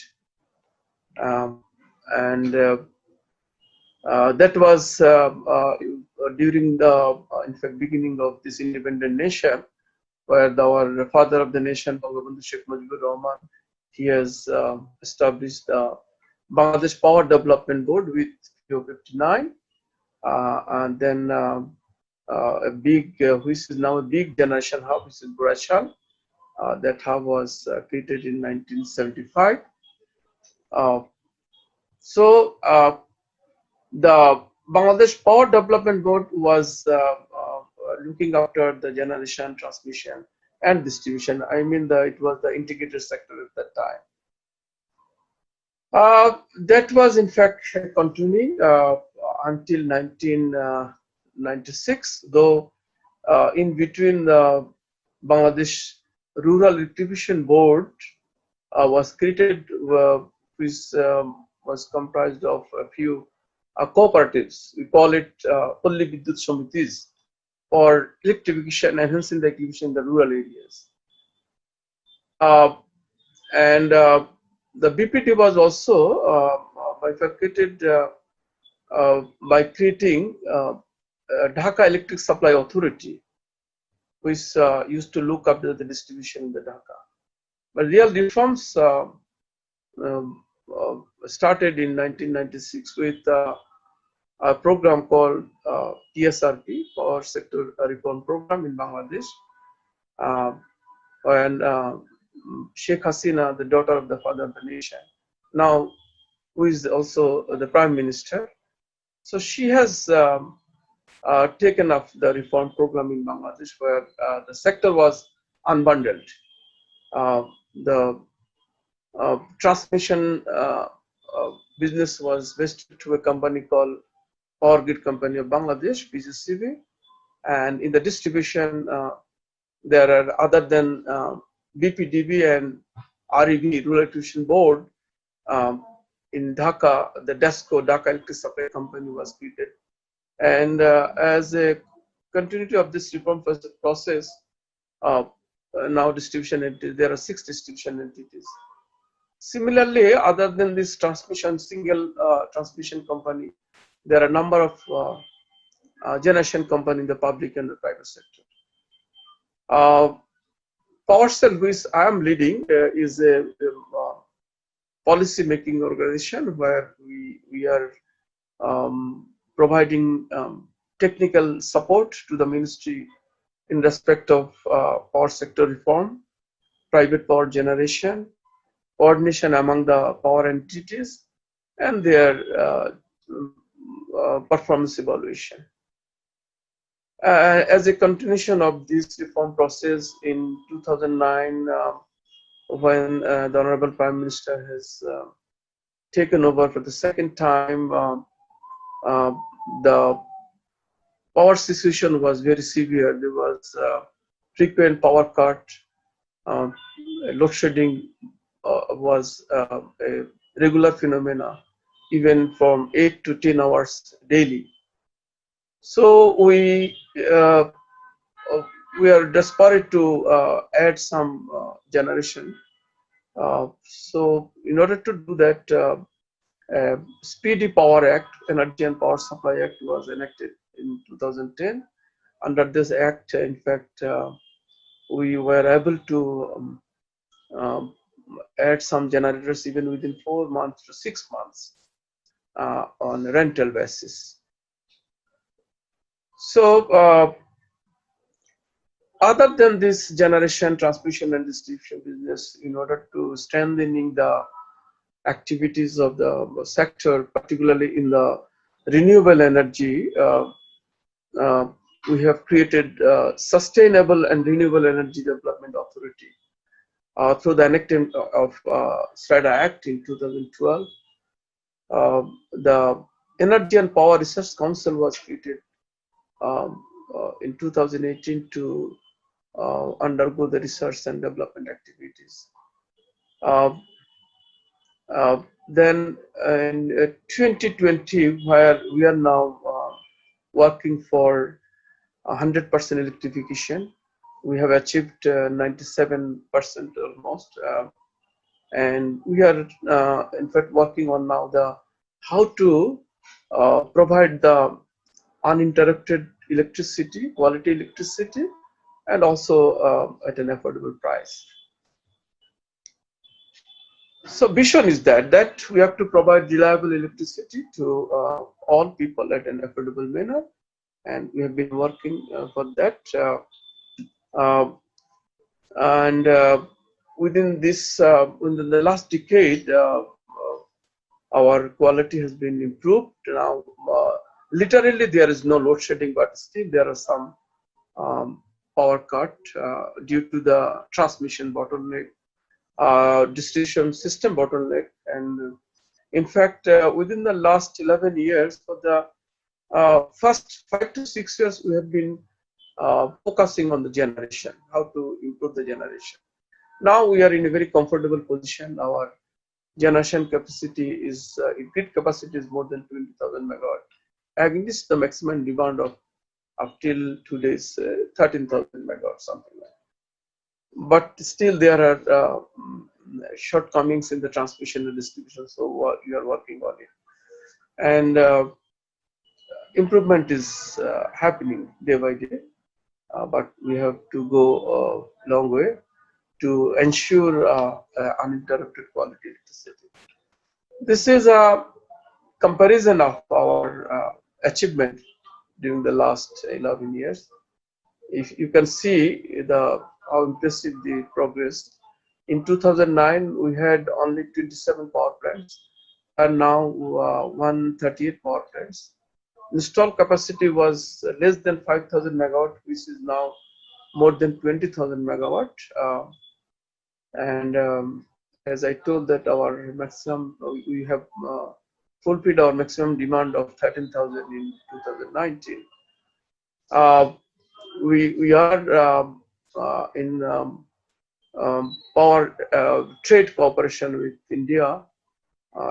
and that was during the in fact beginning of this independent nation, where our father of the nation, Bangabandhu Sheikh Mujibur Rahman, he has established the Bangladesh Power Development Board with CO59, and then a big, which is now a big generation hub, which is Burachal. That hub was created in 1975. So the Bangladesh Power Development Board was looking after the generation, transmission, and distribution. I mean, it was the integrated sector at that time. That was in fact continuing until 1996, though in between the Bangladesh Rural Electrification Board was created, which was comprised of a few cooperatives. We call it Palli Vidyut Samitis, for electrification, enhancing the electrification in the rural areas. And the BPT was also bifurcated by creating Dhaka Electric Supply Authority, which used to look after the distribution in the Dhaka. But real reforms started in 1996 with a program called TSRP, Power Sector Reform Program in Bangladesh. And Sheikh Hasina, the daughter of the father of the nation, now who is also the Prime Minister. So she has taken up the reform program in Bangladesh, where the sector was unbundled. The transmission business was vested to a company called Power Grid Company of Bangladesh, PGCB, and in the distribution there are, other than BPDB and REB, Rural Electrification Board, in Dhaka, the DESCO, Dhaka Electric Supply Company, was created. And as a continuity of this reform process, now distribution entities, there are 6 distribution entities. Similarly, other than this transmission, single transmission company, there are a number of generation company in the public and the private sector. PowerCell, which I am leading, is a policy making organization where we are providing technical support to the ministry in respect of power sector reform, private power generation, coordination among the power entities, and their performance evaluation. As a continuation of this reform process, in 2009, when the Honorable Prime Minister has taken over for the second time, the power situation was very severe. There was frequent power cut, load shedding was a regular phenomena, even from 8 to 10 hours daily. So we are desperate to add some generation. So in order to do that, Speedy Power Act, Energy and Power Supply Act, was enacted in 2010. Under this act, in fact, we were able to add some generators even within 4 months to 6 months on a rental basis. So other than this generation, transmission and distribution business, in order to strengthening the activities of the sector, particularly in the renewable energy, we have created Sustainable and Renewable Energy Development Authority through the enactment of STRATA Act in 2012. The Energy and Power Research Council was created in 2018 to undergo the research and development activities. Then in 2020, where we are now working for 100% electrification, we have achieved 97% almost, and we are in fact working on now the how to provide the uninterrupted electricity, quality electricity, and also at an affordable price. So vision is that we have to provide reliable electricity to all people at an affordable manner, and we have been working for that. Within this, within the last decade, our quality has been improved. Now, literally there is no load shedding, but still there are some power cut due to the transmission bottleneck, distribution system bottleneck, and in fact, within the last 11 years, for the first 5 to 6 years, we have been focusing on the generation, how to improve the generation. Now we are in a very comfortable position. Our generation capacity is, grid capacity is more than 20,000 megawatt. Having this, the maximum demand of up till today's 13,000 megawatt, something like that. But still there are shortcomings in the transmission and distribution, so we are working on it. And improvement is happening day by day, but we have to go a long way to ensure uninterrupted quality electricity. This is a comparison of our achievement during the last 11 years. If you can see how impressive the progress. In 2009, we had only 27 power plants, and now 138 power plants. Installed capacity was less than 5,000 megawatt, which is now more than 20,000 megawatt. As I told that our maximum, we have fulfilled our maximum demand of 13,000 in 2019. We are in power trade cooperation with India.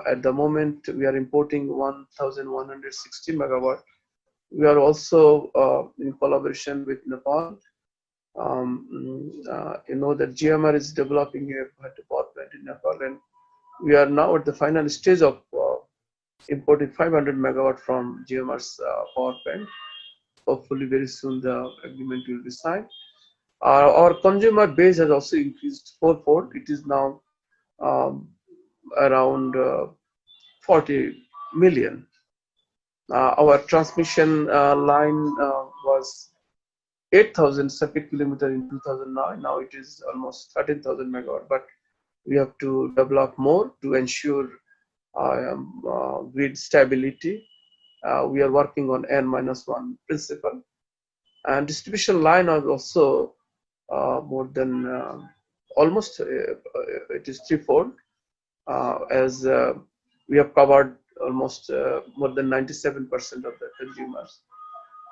At the moment, we are importing 1,160 megawatt. We are also in collaboration with Nepal. You know that GMR is developing a power plant in Nepal, and we are now at the final stage of importing 500 megawatt from GMR's power plant. Hopefully, very soon the agreement will be signed. Our consumer base has also increased fourfold. It is now around 40 million. Our transmission line was 8,000 circuit kilometer in 2009. Now it is almost 13,000 megawatt. But we have to develop more to ensure grid stability. We are working on N-1 principle. And distribution line is also more than almost it is threefold, as we have covered almost more than 97% of the consumers.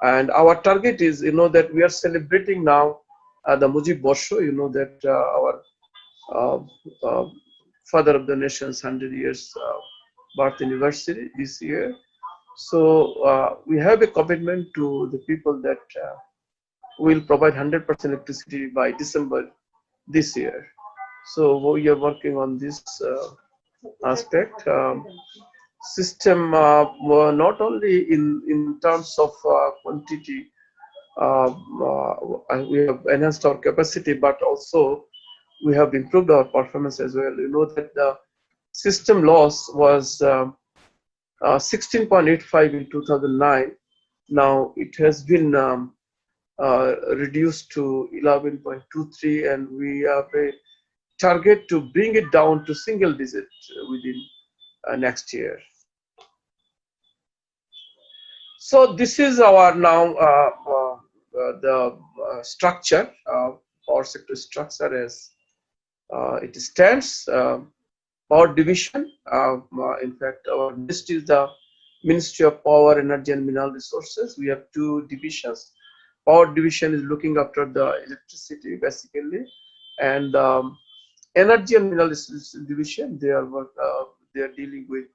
And our target is, you know, that we are celebrating now the Mujib Borsho. You know that our father of the nation's 100 years birth anniversary this year. So we have a commitment to the people that we will provide 100% electricity by December this year. So we are working on this aspect. System not only in terms of quantity, we have enhanced our capacity, but also we have improved our performance as well. You know that the system loss was 16.85 in 2009. Now it has been reduced to 11.23, and we have a target to bring it down to single digit within next year. So this is our now the structure, power sector structure as it stands. Power division, in fact, our list is the Ministry of Power, Energy and Mineral Resources. We have two divisions. Power division is looking after the electricity basically, and Energy and Mineral Resources division, they are dealing with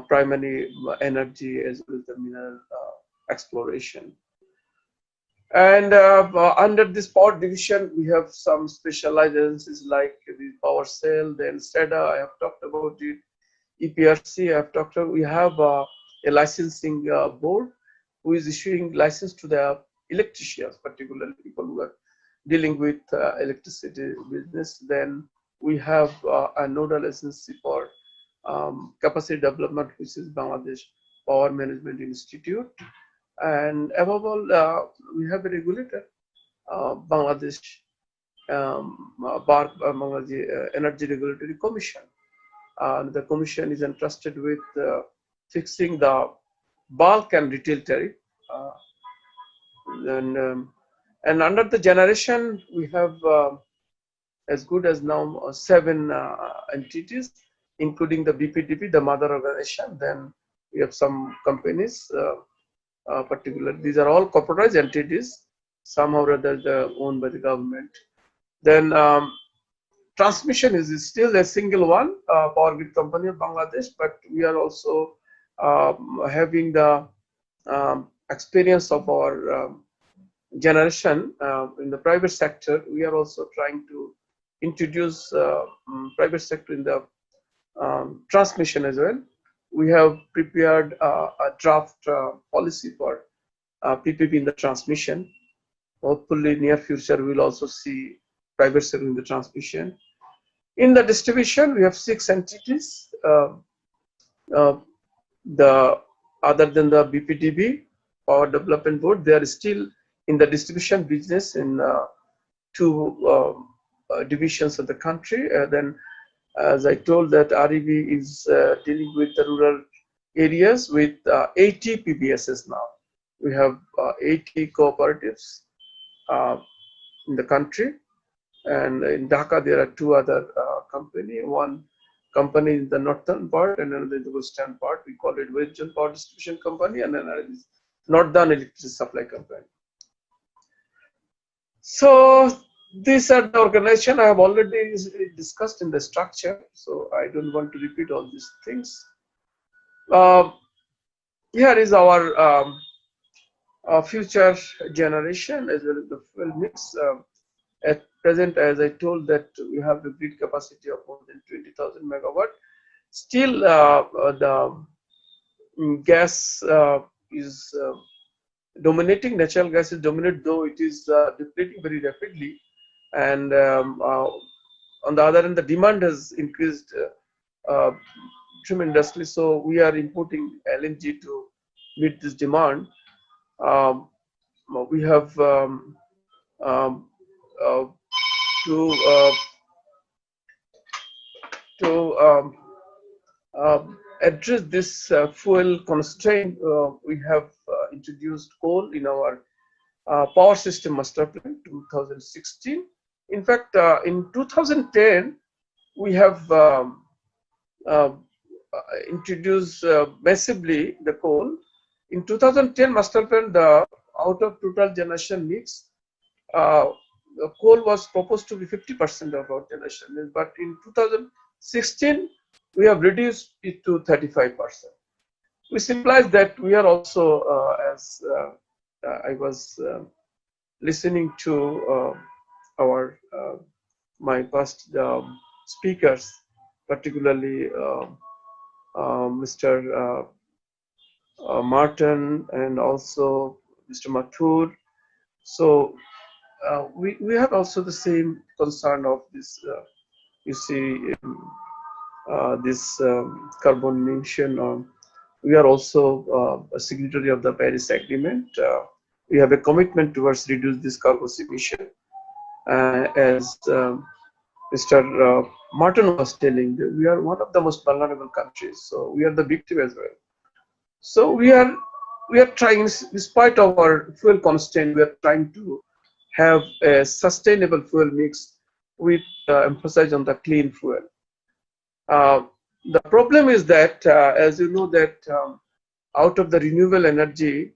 primary energy as well as the mineral exploration. And under this power division, we have some specialized agencies like the Power Cell, then SEDA, I have talked about it, EPRC, I have talked about. We have a licensing board who is issuing license to the electricians, particularly people who are dealing with electricity business. Then we have a nodal agency for capacity development, which is Bangladesh Power Management Institute. And above all, we have a regulator, Bangladesh Bangladesh Energy Regulatory Commission. The commission is entrusted with fixing the bulk and retail tariff. And under the generation, we have as good as now 7 entities, including the BPDP, the mother organization. Then we have some companies. Particular, these are all corporatized entities, somehow or other owned by the government. Then transmission is still a single one, Power Grid Company of Bangladesh, but we are also having the experience of our generation in the private sector. We are also trying to introduce private sector in the transmission as well. We have prepared a draft policy for PPP in the transmission. Hopefully, near future, we will also see private sector in the transmission. In the distribution, we have 6 entities. The other than the BPDB, Power Development Board, they are still in the distribution business in 2 divisions of the country. Then, as I told, that REB is dealing with the rural areas with 80 PBSs now. We have 80 cooperatives in the country, and in Dhaka there are 2 other companies. One company in the northern part and another in the western part. We call it Regional Power Distribution Company, and another is Northern Electricity Supply Company. So these are the organization I have already discussed in the structure, so I don't want to repeat all these things. Here is our future generation as well as the fuel mix. At present, as I told, that we have the grid capacity of more than 20,000 megawatt. Still, the gas is dominating. Natural gas is dominant, though it is depleting very rapidly. And on the other hand, the demand has increased tremendously. So we are importing LNG to meet this demand. We have to address this fuel constraint. We have introduced coal in our power system master plan 2016. In fact, in 2010, we have introduced massively the coal. In 2010 master plan, the out of total generation mix, coal was proposed to be 50% of our generation, but in 2016 we have reduced it to 35%, which implies that we are also, as I was listening to our my past speakers, particularly Mr. Martin and also Mr. Mathur. So we have also the same concern of this, you see, this carbon emission. We are also a signatory of the Paris Agreement. We have a commitment towards reduce this carbon emission. As Mr. Martin was telling, we are one of the most vulnerable countries, so we are the victim as well. So we are trying, despite of our fuel constraint, we are trying to have a sustainable fuel mix with emphasis on the clean fuel. The problem is that, as you know, that out of the renewable energy,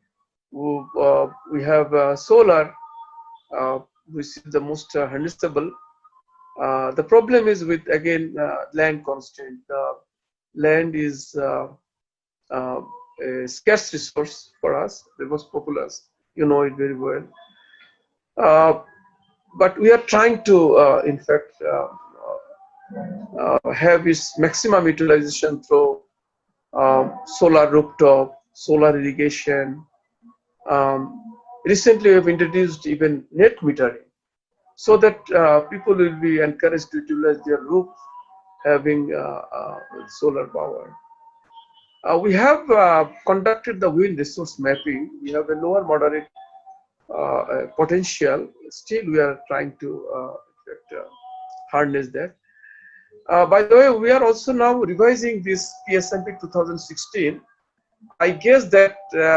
we have solar, which is the most harnessable. The problem is with, again, land constraint. Land is a scarce resource for us, the most populous. You know it very well. But we are trying to, in fact, have its maximum utilization through solar rooftop, solar irrigation. Recently, we have introduced even net metering, so that people will be encouraged to utilize their roof having solar power. We have conducted the wind resource mapping. We have a lower moderate potential. Still, we are trying to harness that. By the way, we are also now revising this PSMP 2016. I guess that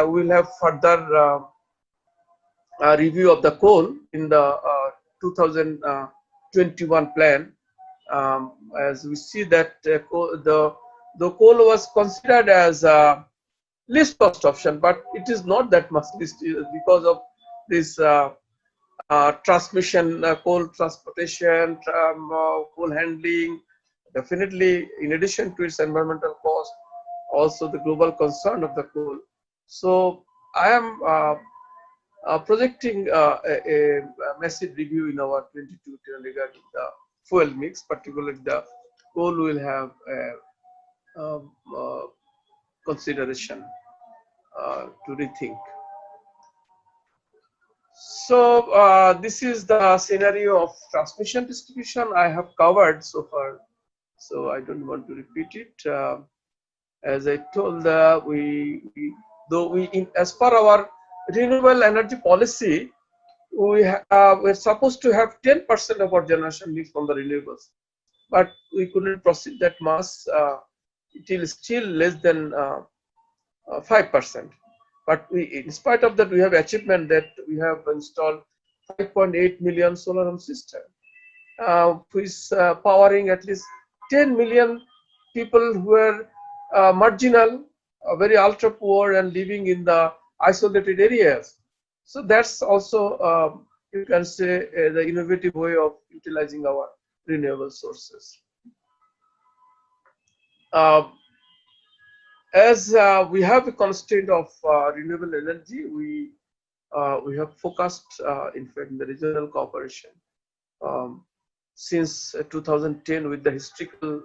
we'll have further review of the coal in the 2021 plan. As we see that the coal was considered as a least cost option, but it is not that much least because of this transmission, coal transportation, coal handling. Definitely, in addition to its environmental cost, also the global concern of the coal. So I am projecting a massive review in our 22 regarding the fuel mix, particularly the coal will have consideration to rethink. So this is the scenario of transmission distribution I have covered so far, so I don't want to repeat it. As I told, as per our renewable energy policy, we're supposed to have 10% of our generation mix from the renewables, but we couldn't proceed that much. It is still less than 5%. But in spite of that, we have achievement that we have installed 5.8 million solar home system, which is powering at least 10 million people who are marginal, very ultra poor, and living in the isolated areas. So that's also, you can say, the innovative way of utilizing our renewable sources. As we have a constraint of renewable energy, we have focused, in fact, in the regional cooperation since 2010 with the historical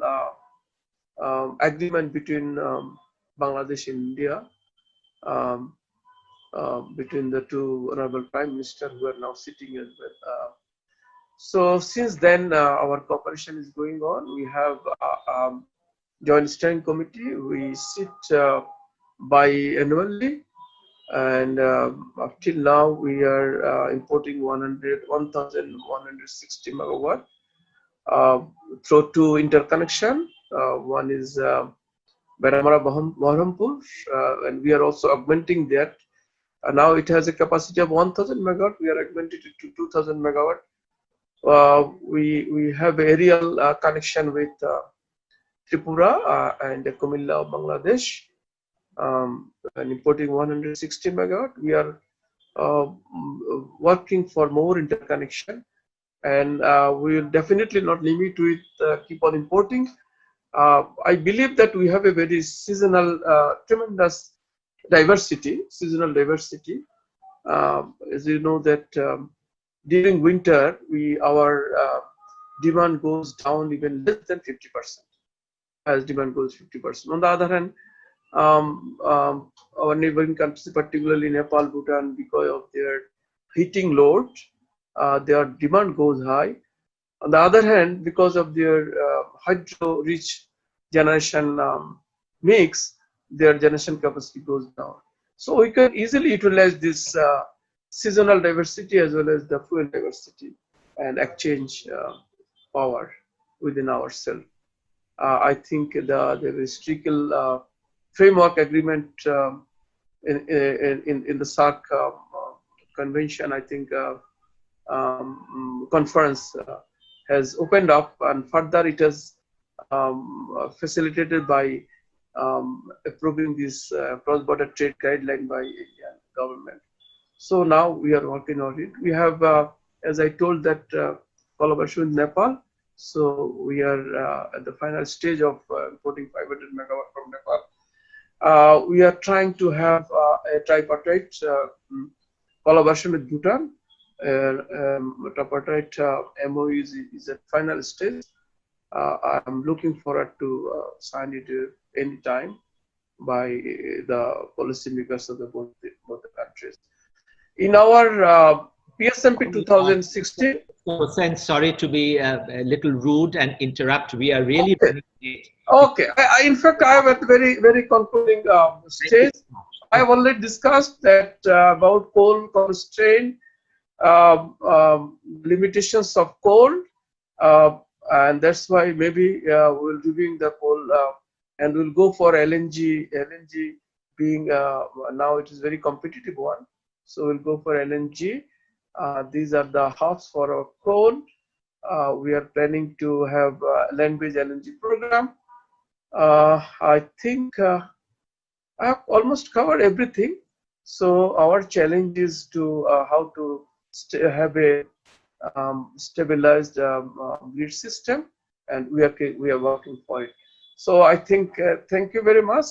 agreement between Bangladesh and India, between the two honorable prime ministers who are now sitting as well. So since then, our cooperation is going on. We have joint steering committee. We sit biannually, and till now we are importing 1,160 megawatt through two interconnection. One is Beramara Bahrampur, and we are also augmenting that. Now it has a capacity of 1,000 megawatt. We are augmenting it to 2,000 megawatt. We have aerial connection with Tripura and Kumilla of Bangladesh, and importing 160 megawatt. We are working for more interconnection, and we will definitely not limit to it, keep on importing. I believe that we have a very seasonal, tremendous diversity, seasonal diversity. As you know that during winter, our demand goes down even less than 50%. As demand goes 50%. On the other hand, our neighboring countries, particularly Nepal, Bhutan, because of their heating load, their demand goes high. On the other hand, because of their hydro-rich generation mix, their generation capacity goes down. So we can easily utilize this seasonal diversity as well as the fuel diversity and exchange power within ourselves. I think the historical framework agreement in the SARC convention, I think conference has opened up, and further it has facilitated by approving this cross-border trade guideline by Indian government. So now we are working on it. We have, as I told, that collaboration with Nepal. So we are at the final stage of importing 500 megawatt from Nepal. We are trying to have a tripartite collaboration with Bhutan. Tripartite MOU is at final stage. I'm looking forward to sign it any time by the policymakers of both the countries. In our PSMP 2016. Sorry to be a little rude and interrupt. We are really okay. In fact, I am at very concluding stage. I have already discussed that about coal constraint, limitations of coal, and that's why maybe we'll reviewing the coal and we'll go for LNG. LNG being now it is very competitive one, so we'll go for LNG. These are the hubs for our coal. We are planning to have land-based LNG program. I think I have almost covered everything. So our challenge is to how to have a stabilized grid system, and we are working for it. So I think thank you very much.